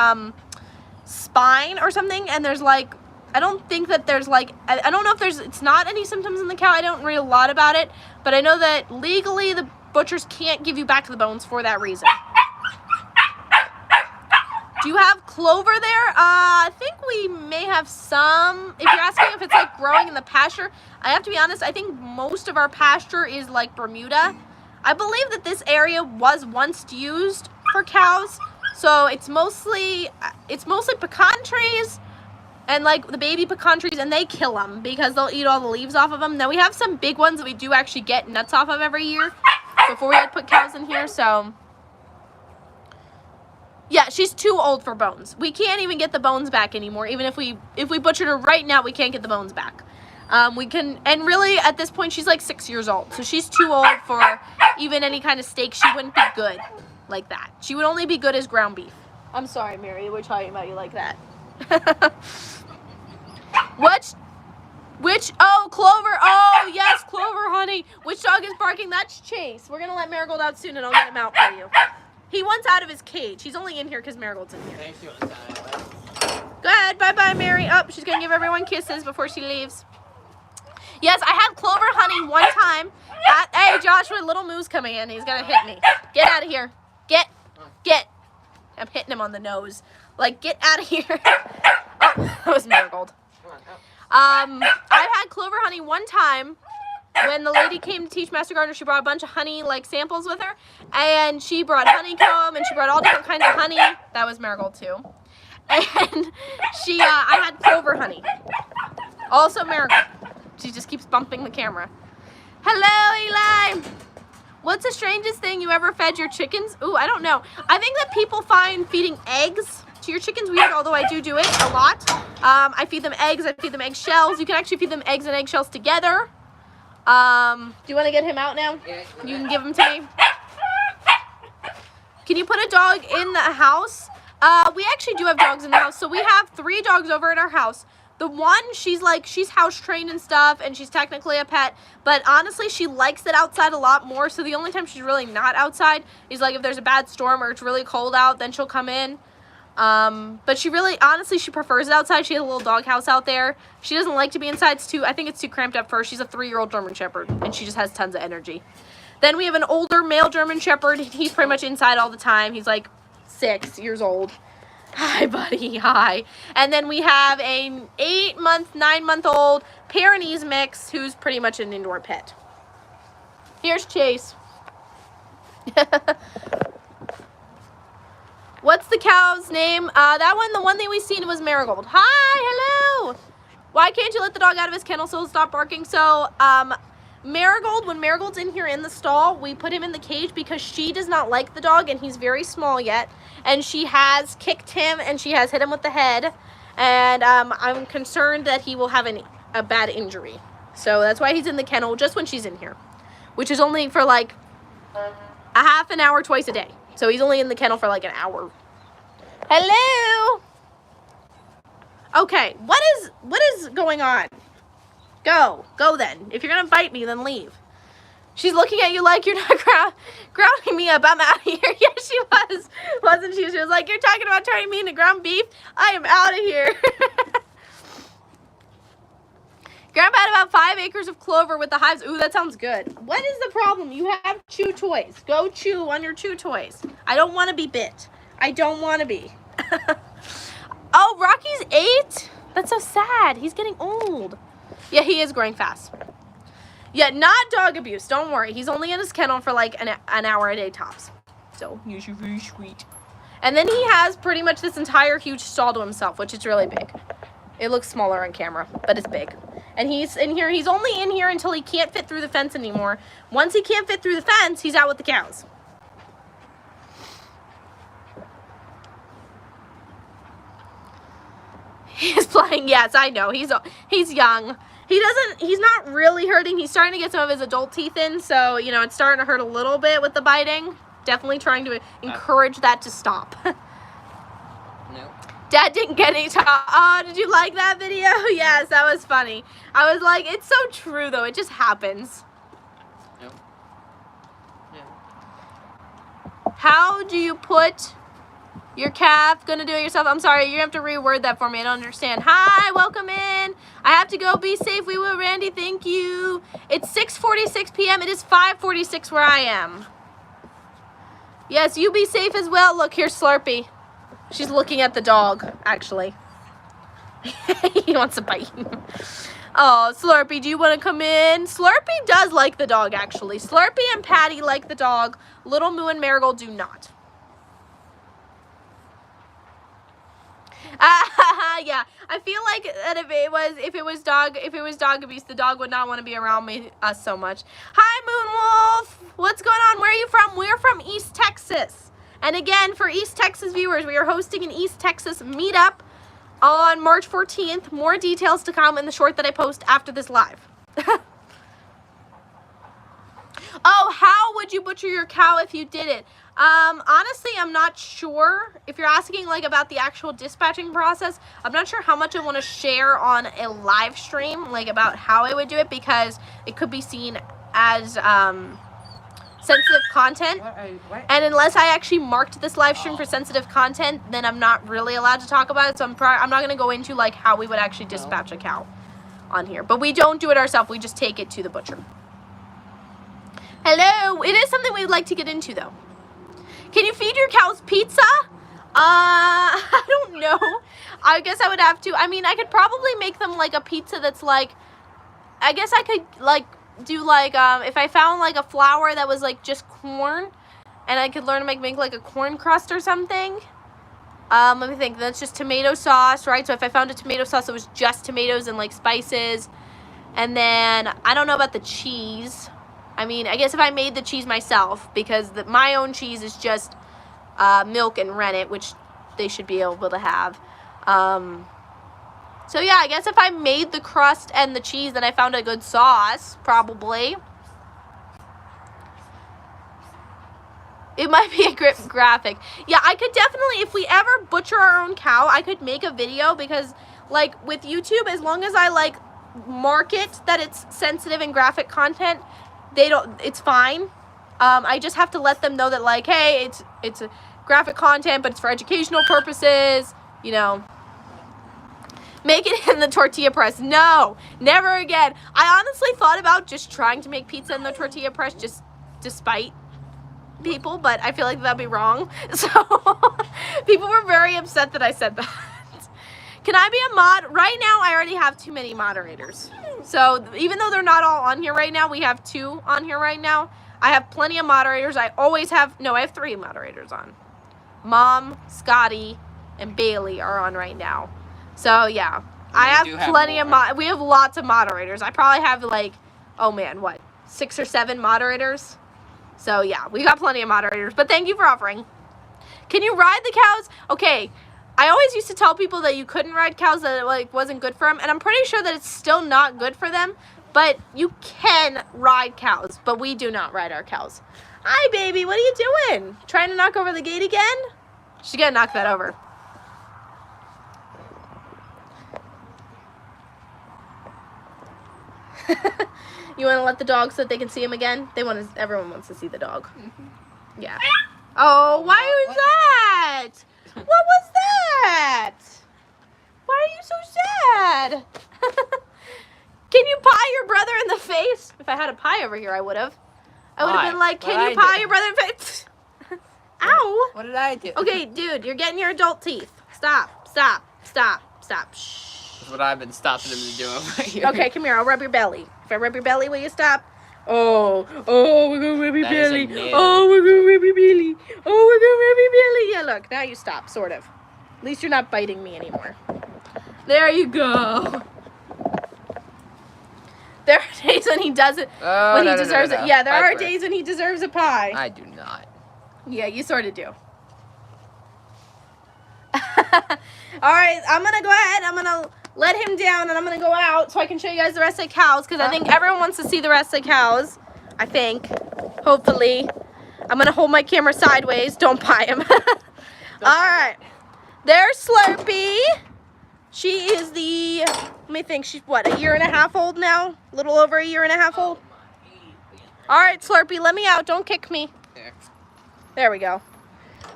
spine or something, and there's like, I don't think that there's like, I don't know if it's not any symptoms in the cow. I don't read a lot about it, but I know that legally the butchers can't give you back the bones for that reason. Do you have clover there? I think we may have some. If you're asking if it's like growing in the pasture, I have to be honest, I think most of our pasture is like Bermuda. I believe that this area was once used for cows, so it's mostly pecan trees. And like the baby pecan trees, and they kill them because they'll eat all the leaves off of them. Now we have some big ones that we do actually get nuts off of every year before we had put cows in here. So Yeah, she's too old for bones. We can't even get the bones back anymore. Even if we butchered her right now, we can't get the bones back. We can, and really at this point she's like 6 years old, so she's too old for even any kind of steak. She wouldn't be good like that. She would only be good as ground beef. I'm sorry, Mary, we're talking about you like that. Oh, Clover. Oh, yes, Clover, honey. Which dog is barking? That's Chase. We're going to let Marigold out soon, and I'll get him out for you. He wants out of his cage. He's only in here because Marigold's in here. Go ahead. Bye-bye, Mary. Oh, she's going to give everyone kisses before she leaves. Yes, I had Clover, honey, one time. Hey, Joshua, little Moo's coming in. He's going to hit me. Get out of here. Get. I'm hitting him on the nose. Like, get out of here. Oh, that was Marigold. I had Clover, honey, one time. When the lady came to teach Master Gardener, she brought a bunch of honey, like, samples with her. And she brought honeycomb, and she brought all different kinds of honey. That was Marigold, too. And I had Clover, honey. Also Marigold. She just keeps bumping the camera. Hello, Eli. What's the strangest thing you ever fed your chickens? Ooh, I don't know. I think that people find feeding eggs to your chickens weird, although I do it a lot. I feed them eggs. I feed them eggshells. You can actually feed them eggs and eggshells together. Do you want to get him out now? Yeah. You can give him to me. Can you put a dog in the house? We actually do have dogs in the house. So we have 3 dogs over at our house. The one, she's house trained and stuff, and she's technically a pet, but honestly, she likes it outside a lot more, so the only time she's really not outside is, like, if there's a bad storm or it's really cold out, then she'll come in. But she really, honestly, she prefers it outside. She has a little dog house out there. She doesn't like to be inside. I think it's too cramped up for her. She's a 3-year-old German Shepherd, and she just has tons of energy. Then we have an older male German Shepherd. He's pretty much inside all the time. He's, like, 6 years old. Hi, buddy. Hi. And then we have an 9-month-old Pyrenees mix who's pretty much an indoor pet. Here's Chase. What's the cow's name? The one that we seen was Marigold. Hi, hello. Why can't you let the dog out of his kennel so he'll stop barking? So, Marigold, when Marigold's in here in the stall, we put him in the cage because she does not like the dog, and he's very small yet. And she has kicked him, and she has hit him with the head. And I'm concerned that he will have a bad injury. So that's why he's in the kennel just when she's in here, which is only for like a half an hour twice a day. So he's only in the kennel for like an hour. Hello. Okay, what is going on? Go then. If you're gonna bite me, then leave. She's looking at you like you're not grounding me up. I'm out of here. Yeah, she was. Wasn't she? She was like, you're talking about turning me into ground beef? I am out of here. Grandpa had about 5 acres of clover with the hives. Ooh, that sounds good. What is the problem? You have chew toys. Go chew on your chew toys. I don't want to be bit. I don't want to be. Oh, Rocky's 8? That's so sad. He's getting old. Yeah, he is growing fast. Yeah, not dog abuse. Don't worry. He's only in his kennel for like an hour a day tops. So, he's very sweet. And then he has pretty much this entire huge stall to himself, which is really big. It looks smaller on camera, but it's big. And he's in here. He's only in here until he can't fit through the fence anymore. Once he can't fit through the fence, he's out with the cows. He's playing. Yes, I know. He's young. He's not really hurting. He's starting to get some of his adult teeth in, so, you know, it's starting to hurt a little bit with the biting. Definitely trying to encourage that to stop. No. Dad didn't get any time. Oh, did you like that video? Yes, that was funny. I was like, it's so true, though. It just happens. No. Yeah. How do you put your calf? Gonna do it yourself? I'm sorry, you have to reword that for me. I don't understand. Hi, welcome in. I have to go. Be safe. We will, Randy. Thank you. It's 6:46 p.m. It is 5:46 where I am. Yes, you be safe as well. Look, here's Slurpee. She's looking at the dog, actually. He wants to bite. Oh, Slurpee, do you want to come in? Slurpee does like the dog, actually. Slurpee and Patty like the dog. Little Moo and Marigold do not. Yeah, I feel like that if it was dog abuse, the dog would not want to be around us so much. Hi, Moonwolf. What's going on? Where are you from? We're from East Texas. And again, for East Texas viewers, we are hosting an East Texas meetup on March 14th. More details to come in the short that I post after this live. Oh, how would you butcher your cow if you did it? Honestly, I'm not sure. If you're asking like about the actual dispatching process, I'm not sure how much I want to share on a live stream, like about how I would do it, because it could be seen as sensitive content. What? And unless I actually marked this live stream for sensitive content, then I'm not really allowed to talk about it. So I'm not going to go into like how we would actually dispatch a cow on here. But we don't do it ourselves. We just take it to the butcher. Hello. It is something we'd like to get into though. Can you feed your cows pizza? I don't know. I guess I would have to. I mean, I could probably make them like a pizza that's like, I guess I could like do like, if I found like a flour that was like just corn, and I could learn to make like a corn crust or something. Let me think. That's just tomato sauce, right? So if I found a tomato sauce that was just tomatoes and like spices, and then I don't know about the cheese. I mean, I guess if I made the cheese myself, because my own cheese is just milk and rennet, which they should be able to have. So yeah, I guess if I made the crust and the cheese, then I found a good sauce, probably. It might be a graphic. Yeah, I could definitely, if we ever butcher our own cow, I could make a video, because like with YouTube, as long as I like mark it that it's sensitive and graphic content, it's fine. I just have to let them know that like, hey, it's a graphic content, but it's for educational purposes, you know. Make it in the tortilla press. No, never again. I honestly thought about just trying to make pizza in the tortilla press just despite people, but I feel like that'd be wrong. So people were very upset that I said that. Can I be a mod? Right now, I already have too many moderators. So even though they're not all on here right now, we have 2 on here right now. I have plenty of moderators. I have 3 moderators on. Mom, Scotty, and Bailey are on right now. So yeah, I have plenty of we have lots of moderators. I probably have like, oh man, what, 6 or 7 moderators? So yeah, we got plenty of moderators, but thank you for offering. Can you ride the cows? Okay, I always used to tell people that you couldn't ride cows, that it like wasn't good for them, and I'm pretty sure that it's still not good for them, but you can ride cows, but we do not ride our cows. Hi baby, what are you doing? Trying to knock over the gate again? She's gonna knock that over. You want to let the dog so that they can see him again? Everyone wants to see the dog. Mm-hmm. Yeah. Oh, why was that? What was that? Why are you so sad? Can you pie your brother in the face? If I had a pie over here, I would have. I would have been like, can you pie your brother in the face? Ow. What did I do? Okay, dude, you're getting your adult teeth. Stop, stop, stop, stop. Shh. That's what I've been stopping them to do over here. Okay, come here. I'll rub your belly. If I rub your belly, will you stop? Oh, we're gonna rub your belly. Oh, we're gonna rub your belly. Oh, we're gonna rub your belly. Yeah, look, now you stop, sort of. At least you're not biting me anymore. There you go. There are days when he does it, when he deserves it. Yeah, there are days when he deserves a pie. I do not. Yeah, you sort of do. All right, I'm gonna go ahead. I'm gonna let him down, and I'm gonna go out so I can show you guys the rest of the cows, because I think everyone wants to see the rest of the cows. I think, hopefully. I'm gonna hold my camera sideways. Don't pie him. All right, there's Slurpee. She is let me think, she's what, 1.5 years old now? A little over 1.5 years old? All right, Slurpee, let me out. Don't kick me. There we go.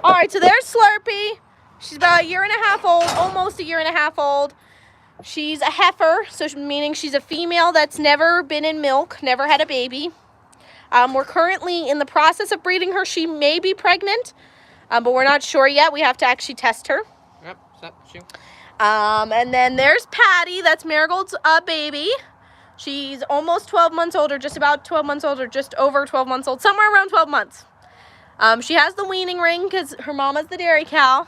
All right, so there's Slurpee. She's about 1.5 years old, almost 1.5 years old. She's a heifer, so meaning she's a female that's never been in milk, never had a baby. We're currently in the process of breeding her. She may be pregnant, but we're not sure yet. We have to actually test her. Yep, sure. And then there's Patty. That's Marigold's baby. She's almost 12 months old, or just about 12 months old, or just over 12 months old, somewhere around 12 months. She has the weaning ring because her mama's the dairy cow,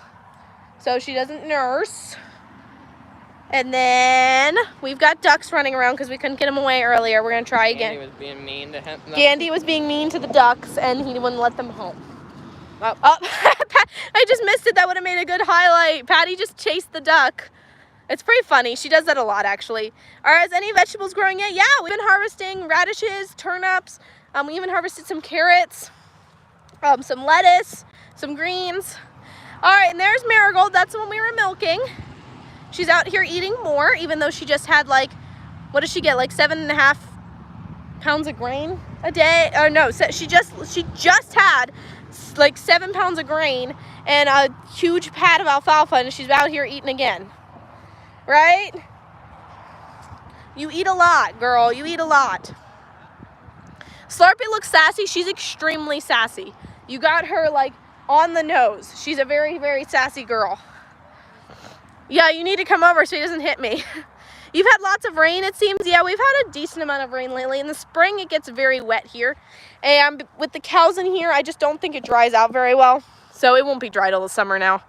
so she doesn't nurse. And then we've got ducks running around because we couldn't get them away earlier. We're going to try again. Gandy was being mean to him. Gandy was being mean to the ducks, and he wouldn't let them home. Up. Oh, I just missed it. That would have made a good highlight. Patty just chased the duck. It's pretty funny. She does that a lot, actually. All right, is any vegetables growing yet? Yeah, we've been harvesting radishes, turnips. We even harvested some carrots, some lettuce, some greens. All right, and there's Marigold. That's the one we were milking. She's out here eating more, even though she just had like, what does she get? Like 7.5 pounds of grain a day? Or no, she just had like 7 pounds of grain and a huge pad of alfalfa, and she's out here eating again. Right? You eat a lot, girl. You eat a lot. Slurpee looks sassy. She's extremely sassy. You got her like on the nose. She's a very, very sassy girl. Yeah, you need to come over so he doesn't hit me. You've had lots of rain, it seems. Yeah, we've had a decent amount of rain lately. In the spring, it gets very wet here. And with the cows in here, I just don't think it dries out very well. So it won't be dry till the summer now.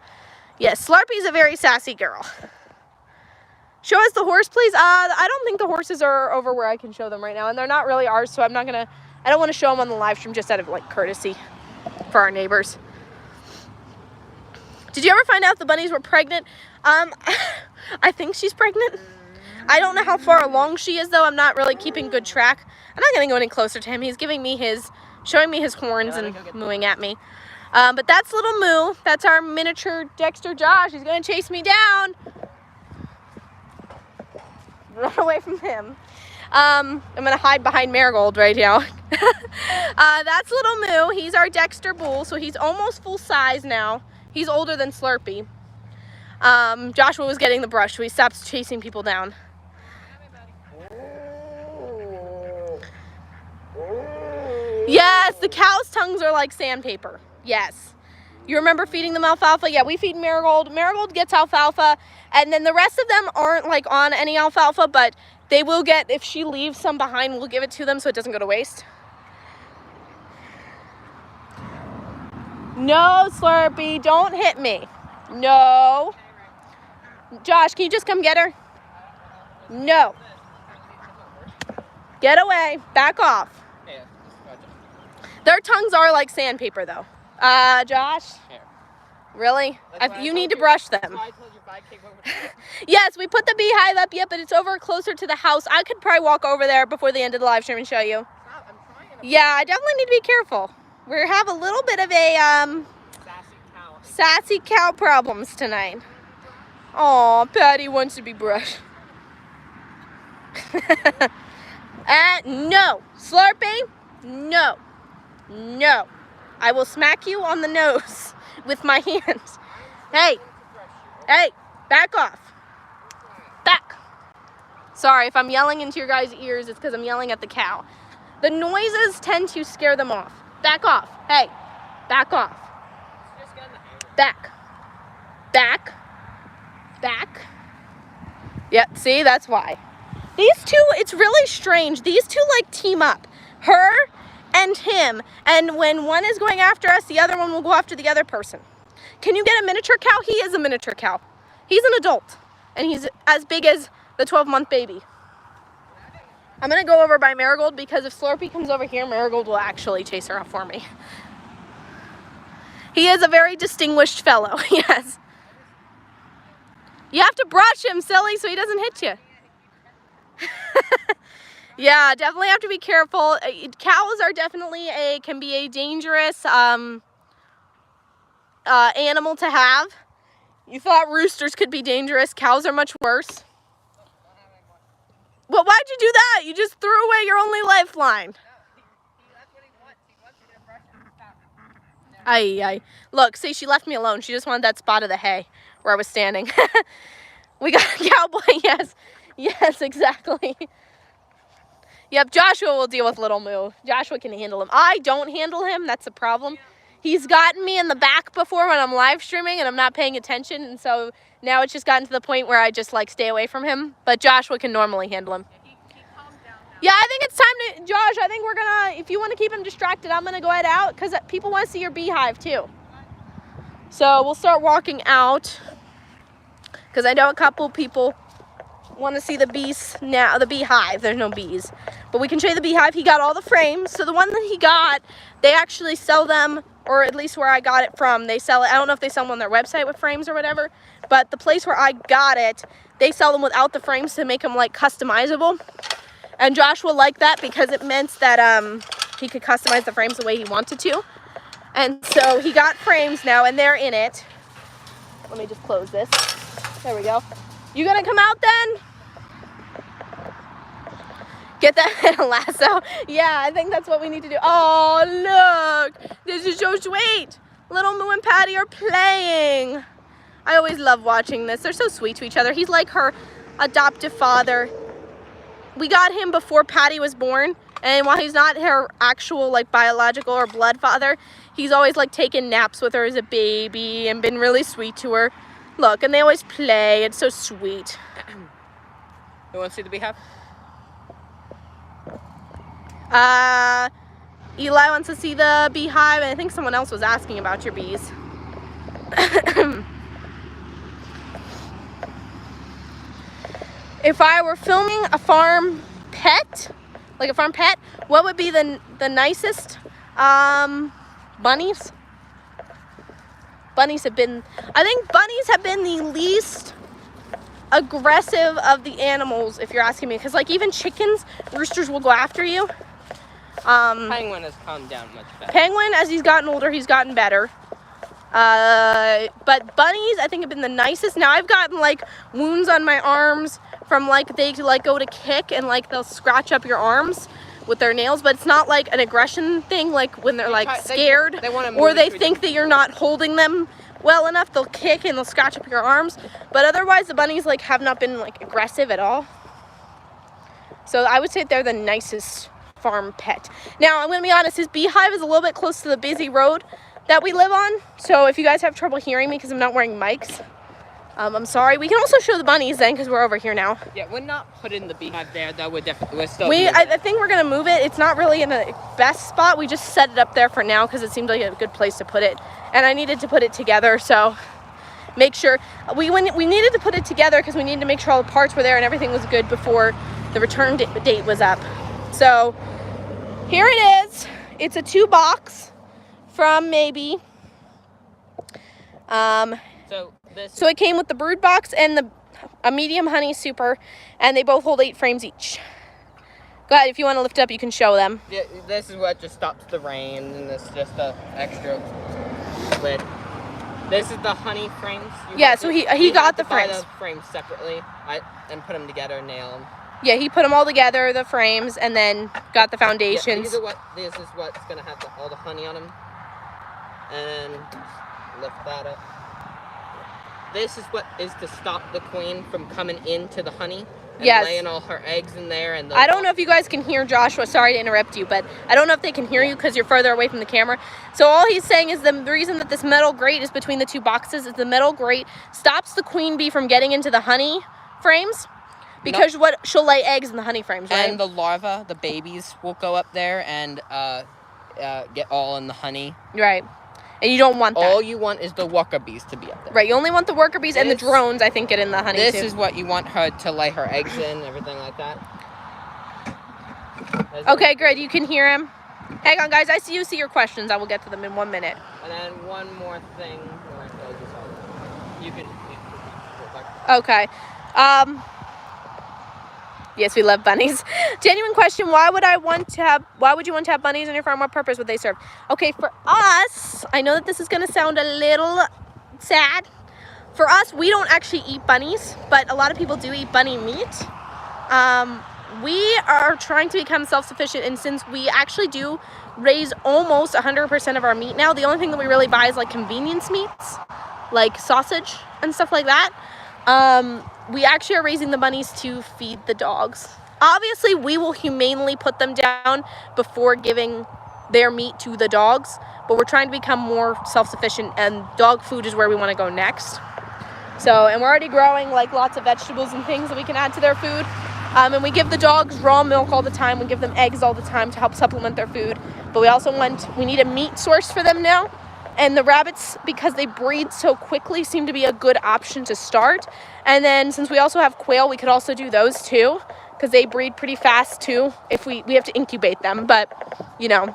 Yes, Slurpee's a very sassy girl. Show us the horse, please. I don't think the horses are over where I can show them right now. And they're not really ours, so I don't want to show them on the live stream just out of like courtesy for our neighbors. Did you ever find out the bunnies were pregnant? I think she's pregnant. I don't know how far along she is, though. I'm not really keeping good track. I'm not going to go any closer to him. He's showing me his horns and mooing at me. But that's little Moo. That's our miniature Dexter Josh. He's going to chase me down. Run away from him. I'm going to hide behind Marigold right now. That's little Moo. He's our Dexter bull, so he's almost full size now. He's older than Slurpee. Joshua was getting the brush, so he stops chasing people down. Yes, the cow's tongues are like sandpaper. Yes. You remember feeding them alfalfa? Yeah, we feed Marigold. Marigold gets alfalfa, and then the rest of them aren't like on any alfalfa, but they will get, if she leaves some behind, we'll give it to them so it doesn't go to waste. No, Slurpee, don't hit me. No. Josh, can you just come get her? No. Get away. Back off. Their tongues are like sandpaper, though. Josh? Really? You need to brush them. Yes, we put the beehive up yet, but it's over closer to the house. I could probably walk over there before the end of the live stream and show you. Yeah, I definitely need to be careful. We have a little bit of a sassy cow problems tonight. Aw, Patty wants to be brushed. No. Slurpee, no. No. I will smack you on the nose with my hands. Hey. Hey, back off. Back. Sorry, if I'm yelling into your guys' ears, it's because I'm yelling at the cow. The noises tend to scare them off. Back off. Hey, back off. Back. Back. Back. Yep, see, that's why. These two, it's really strange. These two like team up. Her and him. And when one is going after us, the other one will go after the other person. Can you get a miniature cow? He is a miniature cow. He's an adult. And he's as big as the 12-month baby. I'm going to go over by Marigold because if Slurpee comes over here, Marigold will actually chase her off for me. He is a very distinguished fellow, yes. You have to brush him, silly, so he doesn't hit you. Yeah, definitely have to be careful. Cows are definitely can be a dangerous animal to have. You thought roosters could be dangerous. Cows are much worse. Well, why'd you do that? You just threw away your only lifeline. Aye. Look, see, she left me alone. She just wanted that spot of the hay where I was standing. We got a cowboy, yes. Yes, exactly. Yep, Joshua will deal with little Moo. Joshua can handle him. I don't handle him. That's the problem. He's gotten me in the back before when I'm live streaming and I'm not paying attention. And so now it's just gotten to the point where I just like stay away from him. But Joshua can normally handle him. Yeah, I think it's time to, Josh, I think we're going to, if you want to keep him distracted, I'm going to go head out because people want to see your beehive too. So we'll start walking out because I know a couple people want to see the bees now, the beehive. There's no bees, but we can show you the beehive. He got all the frames. So the one that he got, they actually sell them or at least where I got it from, they sell it. I don't know if they sell them on their website with frames or whatever, but the place where I got it, they sell them without the frames to make them like customizable. And Joshua liked that because it meant that he could customize the frames the way he wanted to. And so he got frames now, and they're in it. Let me just close this. There we go. You gonna come out then? Get that lasso. Yeah, I think that's what we need to do. Oh, look. This is so sweet. Little Moo and Patty are playing. I always love watching this. They're so sweet to each other. He's like her adoptive father. We got him before Patty was born. And while he's not her actual like biological or blood father, he's always like taken naps with her as a baby and been really sweet to her. Look, and they always play. It's so sweet. Who wants to see the beehive? Eli wants to see the beehive, and I think someone else was asking about your bees. If I were filming a farm pet, like a farm pet, what would be the nicest? Bunnies. Bunnies have been, I think bunnies have been the least aggressive of the animals, if you're asking me, because like even chickens, roosters will go after you. Penguin has calmed down much better. Penguin, as he's gotten older, he's gotten better. But bunnies, I think, have been the nicest. Now I've gotten like wounds on my arms from like they like go to kick and like they'll scratch up your arms with their nails, but it's not like an aggression thing, like when they're like scared or they think that you're not holding them well enough, they'll kick and they'll scratch up your arms. But otherwise the bunnies like have not been like aggressive at all. So I would say they're the nicest farm pet. Now I'm gonna be honest, his beehive is a little bit close to the busy road that we live on, so if you guys have trouble hearing me because I'm not wearing mics, I'm sorry. We can also show the bunnies then because we're over here now. Yeah, we're not putting the beehive there though. We're still I think we're gonna move it. It's not really in a best spot. We just set it up there for now because it seemed like a good place to put it, and I needed to put it together, so make sure we needed to put it together because we needed to make sure all the parts were there and everything was good before the return date was up. So here it is. It's a 2-box from Maybe. So it came with the brood box and a medium honey super, and they both hold 8 frames each. Go ahead, if you want to lift up, you can show them. Yeah, this is what just stops the rain, and this is just the extra lid. This is the honey frames. Yeah, so he got the frames. Buy the frames separately and put them together and nail them. Yeah, he put them all together, the frames, and then got the foundations. Yeah, this is what's going to have all the honey on them. And lift that up. This is what is to stop the queen from coming into the honey and laying all her eggs in there. And I don't know if you guys can hear Joshua. Sorry to interrupt you, but I don't know if they can hear you because you're further away from the camera. So all he's saying is the reason that this metal grate is between the 2 boxes is the metal grate stops the queen bee from getting into the honey frames. Because she'll lay eggs in the honey frames, right? And the larvae, the babies, will go up there and get all in the honey. Right. And you don't want that. All you want is the worker bees to be up there. Right. You only want the worker bees and the drones, I think, get in the honey too. This is what you want her to lay her eggs in, everything like that. Okay, good. You can hear him. Hang on, guys. I see your questions. I will get to them in 1 minute. And then one more thing. You can. Okay. Yes, we love bunnies. Genuine question, why would you want to have bunnies on your farm? What purpose would they serve? Okay, for us, I know that this is going to sound a little sad. For us, we don't actually eat bunnies, but a lot of people do eat bunny meat. We are trying to become self-sufficient, and since we actually do raise almost 100% of our meat now, the only thing that we really buy is like convenience meats, like sausage and stuff like that. We actually are raising the bunnies to feed the dogs. Obviously, we will humanely put them down before giving their meat to the dogs, but we're trying to become more self-sufficient, and dog food is where we want to go next. So, and we're already growing like lots of vegetables and things that we can add to their food. And we give the dogs raw milk all the time. We give them eggs all the time to help supplement their food. But we need a meat source for them now. And the rabbits, because they breed so quickly, seem to be a good option to start. And then since we also have quail, we could also do those too, because they breed pretty fast too. If we have to incubate them, but you know.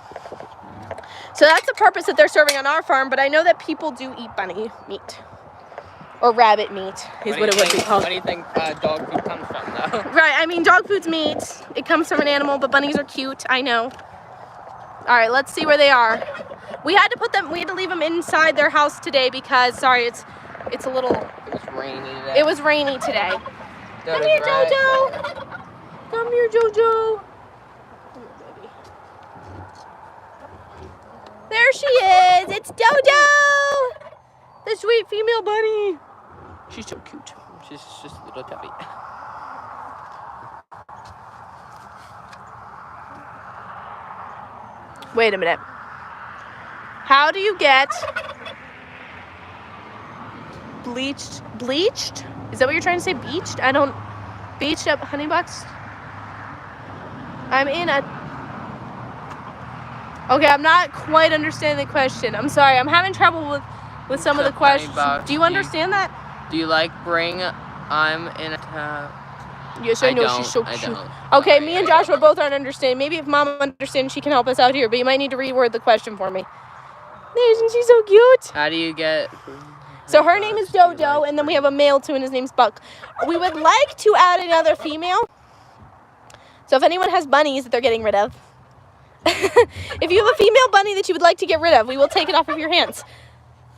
So that's the purpose that they're serving on our farm, but I know that people do eat bunny meat. Or rabbit meat is what it would be called. What do you think dog food comes from, though? Right, I mean, dog food's meat. It comes from an animal, but bunnies are cute. I know. All right, let's see where they are. We had to leave them inside their house today because, sorry, it's a little... It was rainy today. It was rainy today. Come here, Jojo. Come here, Jojo. Come here, baby. There she is. It's Dodo. The sweet female bunny. She's so cute. She's just a little puppy. Wait a minute. How do you get bleached? Is that what you're trying to say? Beached? Beached up honey bucks? Okay, I'm not quite understanding the question. I'm sorry. I'm having trouble with some of the questions. Do you understand that? Do you like bring? I'm in a... Yes, I know. She's so cute. Okay, me and Joshua both aren't understanding. Maybe if Mom understands, she can help us out here. But you might need to reword the question for me. Isn't she so cute? How do you get... So her name is Dodo, and then we have a male too, and his name's Buck. We would like to add another female. So if anyone has bunnies that they're getting rid of, if you have a female bunny that you would like to get rid of, we will take it off of your hands.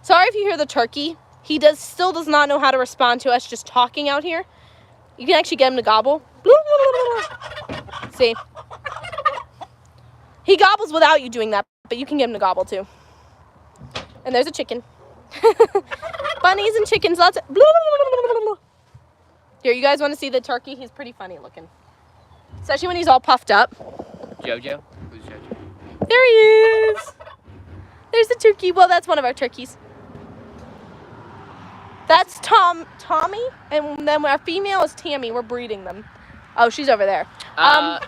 Sorry if you hear the turkey. He still does not know how to respond to us just talking out here. You can actually get him to gobble. See? He gobbles without you doing that, but you can get him to gobble too. And there's a chicken. Bunnies and chickens, lots of... Here, you guys want to see the turkey? He's pretty funny looking. Especially when he's all puffed up. Jojo? Who's Jojo? There he is. There's the turkey. Well, that's one of our turkeys. That's Tommy, and then our female is Tammy. We're breeding them. Oh, she's over there. I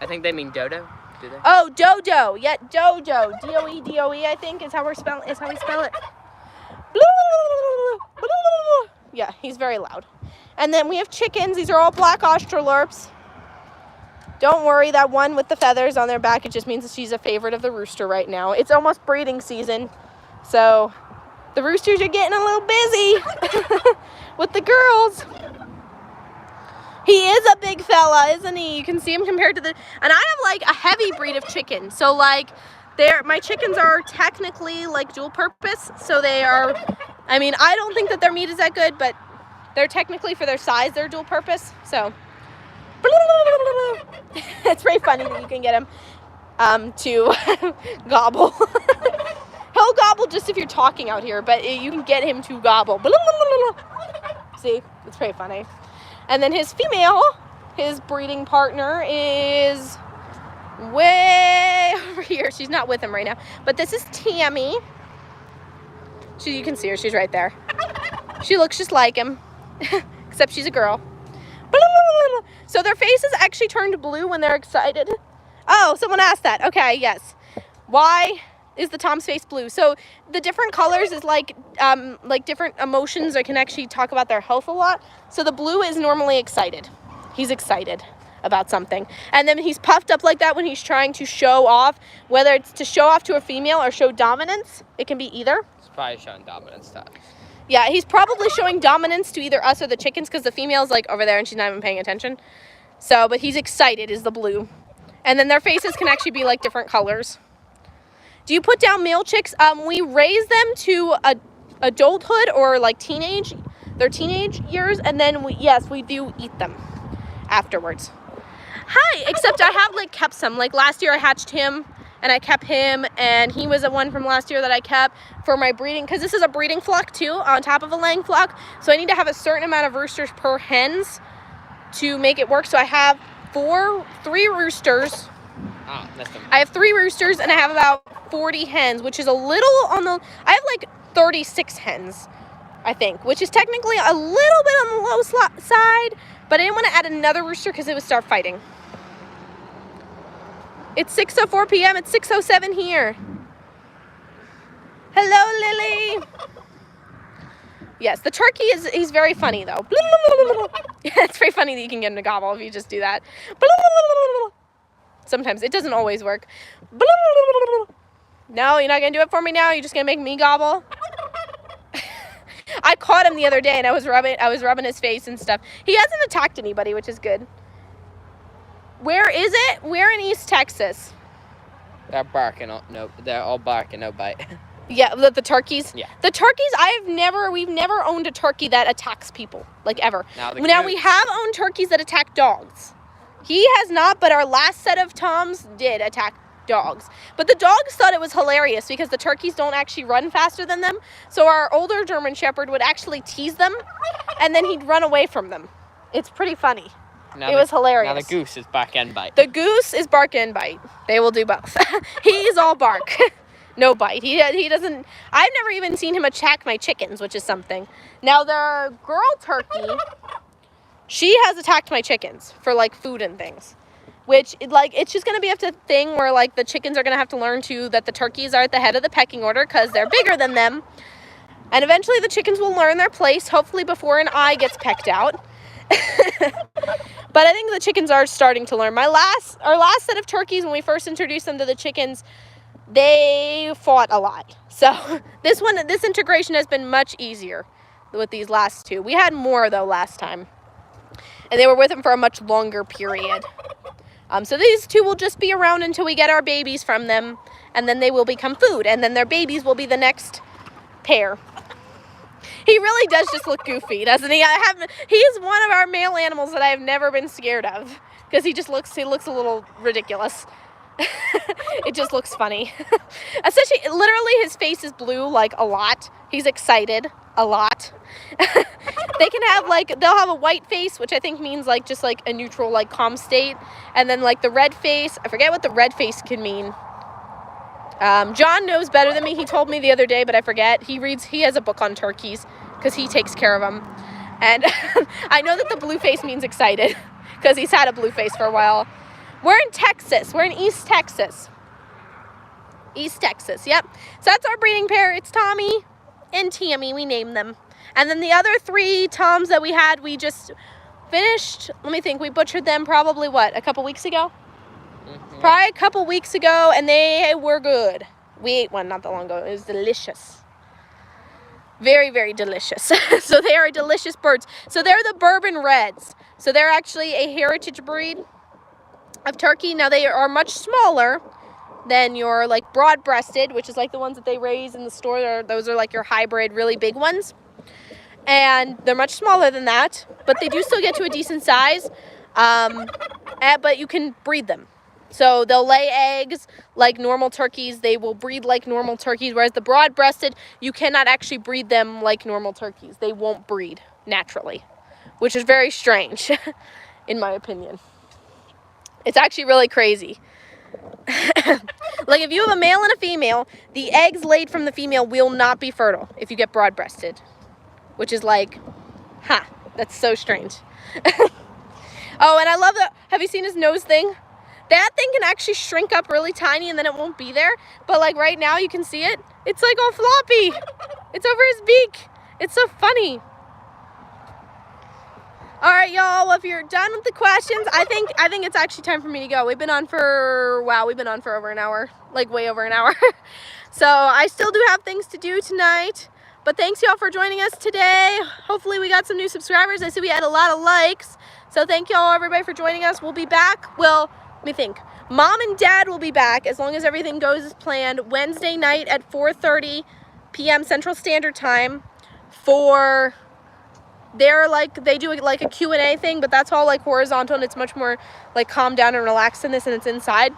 think they mean Dodo. Do they? Oh, Dodo. Yeah, Dodo. D-O-E, I think is how we spell it. Yeah, he's very loud. And then we have chickens. These are all black Australorps. Don't worry, that one with the feathers on their back, it just means that she's a favorite of the rooster right now. It's almost breeding season, so the roosters are getting a little busy with the girls. He is a big fella, isn't he? You can see him compared to and I have like a heavy breed of chicken. So like my chickens are technically like dual purpose. So they are, I mean, I don't think that their meat is that good, but they're technically for their size, they're dual purpose. So it's very funny that you can get him to gobble. He'll gobble just if you're talking out here, but you can get him to gobble. See, it's pretty funny. And then his female, his breeding partner is way over here. She's not with him right now. But this is Tammy. You can see her. She's right there. She looks just like him, except she's a girl. So their faces actually turned blue when they're excited. Oh, someone asked that. Okay, yes. Why is the Tom's face blue? So the different colors is like different emotions that can actually talk about their health a lot. So the blue is normally excited. He's excited about something. And then he's puffed up like that when he's trying to show off, whether it's to show off to a female or show dominance. It can be either. It's probably showing dominance to us. Yeah, he's probably showing dominance to either us or the chickens because the female's like over there and she's not even paying attention. So, but he's excited is the blue. And then their faces can actually be like different colors. Do you put down male chicks? We raise them to adulthood or like their teenage years, and then we do eat them afterwards. Hi, except I have like kept some. Like last year I hatched him, and I kept him, and he was the one from last year that I kept for my breeding, because this is a breeding flock too, on top of a laying flock. So I need to have a certain amount of roosters per hens to make it work. So I have three roosters. Oh, that's them. I have 3 roosters, and I have about 40 hens, which is a little on the... I have like 36 hens, I think, which is technically a little bit on the low side, but I didn't want to add another rooster because it would start fighting. It's 6:04 p.m. It's 6:07 here. Hello, Lily. Yes, the turkey he's very funny, though. It's very funny that you can get him to gobble if you just do that. Sometimes. It doesn't always work. No, you're not gonna do it for me now? You're just gonna make me gobble? I caught him the other day and I was rubbing his face and stuff. He hasn't attacked anybody, which is good. Where is it? We're in East Texas. They're barking. No, they're all barking. No bite. Yeah, the turkeys. Yeah. The turkeys. We've never owned a turkey that attacks people, like ever. Now we have owned turkeys that attack dogs. He has not, but our last set of toms did attack dogs. But the dogs thought it was hilarious because the turkeys don't actually run faster than them. So our older German Shepherd would actually tease them, and then he'd run away from them. It's pretty funny. It was hilarious. Now the goose is bark and bite. The goose is bark and bite. They will do both. He's all bark. No bite. He doesn't. I've never even seen him attack my chickens, which is something. Now the girl turkey, she has attacked my chickens for like food and things. Which, like, it's just going to be up to a thing where, like, the chickens are going to have to learn, too, that the turkeys are at the head of the pecking order because they're bigger than them. And eventually the chickens will learn their place, hopefully before an eye gets pecked out. But I think the chickens are starting to learn. Our last set of turkeys, when we first introduced them to the chickens, they fought a lot. So this integration has been much easier with these last two. We had more, though, last time. And they were with them for a much longer period. So these two will just be around until we get our babies from them, and then they will become food, and then their babies will be the next pair. He really does just look goofy, doesn't he? He's one of our male animals that I have never been scared of, because he looks a little ridiculous. It just looks funny. Especially, literally, his face is blue, like, a lot. He's excited a lot. They can have, like, they'll have a white face, which I think means, like, just, like, a neutral, like, calm state. And then, like, the red face, I forget what the red face can mean. John knows better than me. He told me the other day, but I forget. He has a book on turkeys, because he takes care of them. And I know that the blue face means excited, because he's had a blue face for a while. We're in Texas. We're in East Texas. East Texas, yep. So that's our breeding pair. It's Tommy and Tammy. We named them. And then the other three toms that we had, we just finished. Let me think. We butchered them probably, a couple weeks ago? Mm-hmm. Probably a couple weeks ago, and they were good. We ate one not that long ago. It was delicious. Very, very delicious. So they are delicious birds. So they're the Bourbon Reds. So they're actually a heritage breed of turkey. Now they are much smaller than your like broad-breasted, which is like the ones that they raise in the store. Those are like your hybrid, really big ones. And they're much smaller than that, but they do still get to a decent size. But you can breed them. So they'll lay eggs like normal turkeys. They will breed like normal turkeys, whereas the broad-breasted, you cannot actually breed them like normal turkeys. They won't breed naturally, which is very strange, in my opinion. It's actually really crazy. Like if you have a male and a female, the eggs laid from the female will not be fertile if you get broad-breasted, which is like, that's so strange. Oh, and I love that. Have you seen his nose thing? That thing can actually shrink up really tiny and then it won't be there. But like right now you can see it. It's like all floppy. It's over his beak. It's so funny. All right, y'all. Well, if you're done with the questions, I think it's actually time for me to go. We've been on for over an hour, like way over an hour. So I still do have things to do tonight. But thanks, y'all, for joining us today. Hopefully we got some new subscribers. I see we had a lot of likes. So thank y'all, everybody, for joining us. We'll be back. Well, let me think. Mom and Dad will be back as long as everything goes as planned Wednesday night at 4:30 p.m. Central Standard Time for... they do like a Q&A thing, but that's all like horizontal and it's much more like calm down and relaxed than this, and it's inside.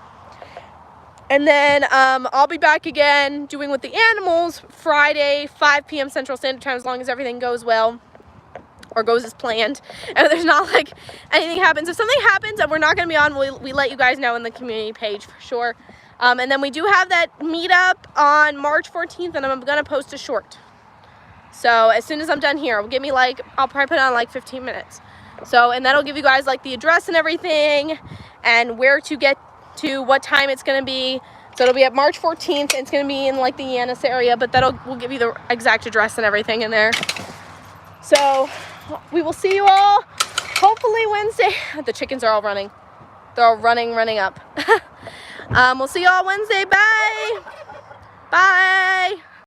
And then I'll be back again doing with the animals Friday, 5 p.m. Central Standard Time, as long as everything goes well or goes as planned. And there's not like anything happens. If something happens and we're not going to be on, we let you guys know in the community page for sure. And then we do have that meetup on March 14th, and I'm going to post a short. So as soon as I'm done here, give me like, I'll probably put it on like 15 minutes. So, and that'll give you guys like the address and everything and where to get to, what time it's going to be. So it'll be at March 14th, and it's going to be in like the Yanis area, but we'll give you the exact address and everything in there. So we will see you all hopefully Wednesday. The chickens are all running. They're all running up. We'll see you all Wednesday. Bye. Bye.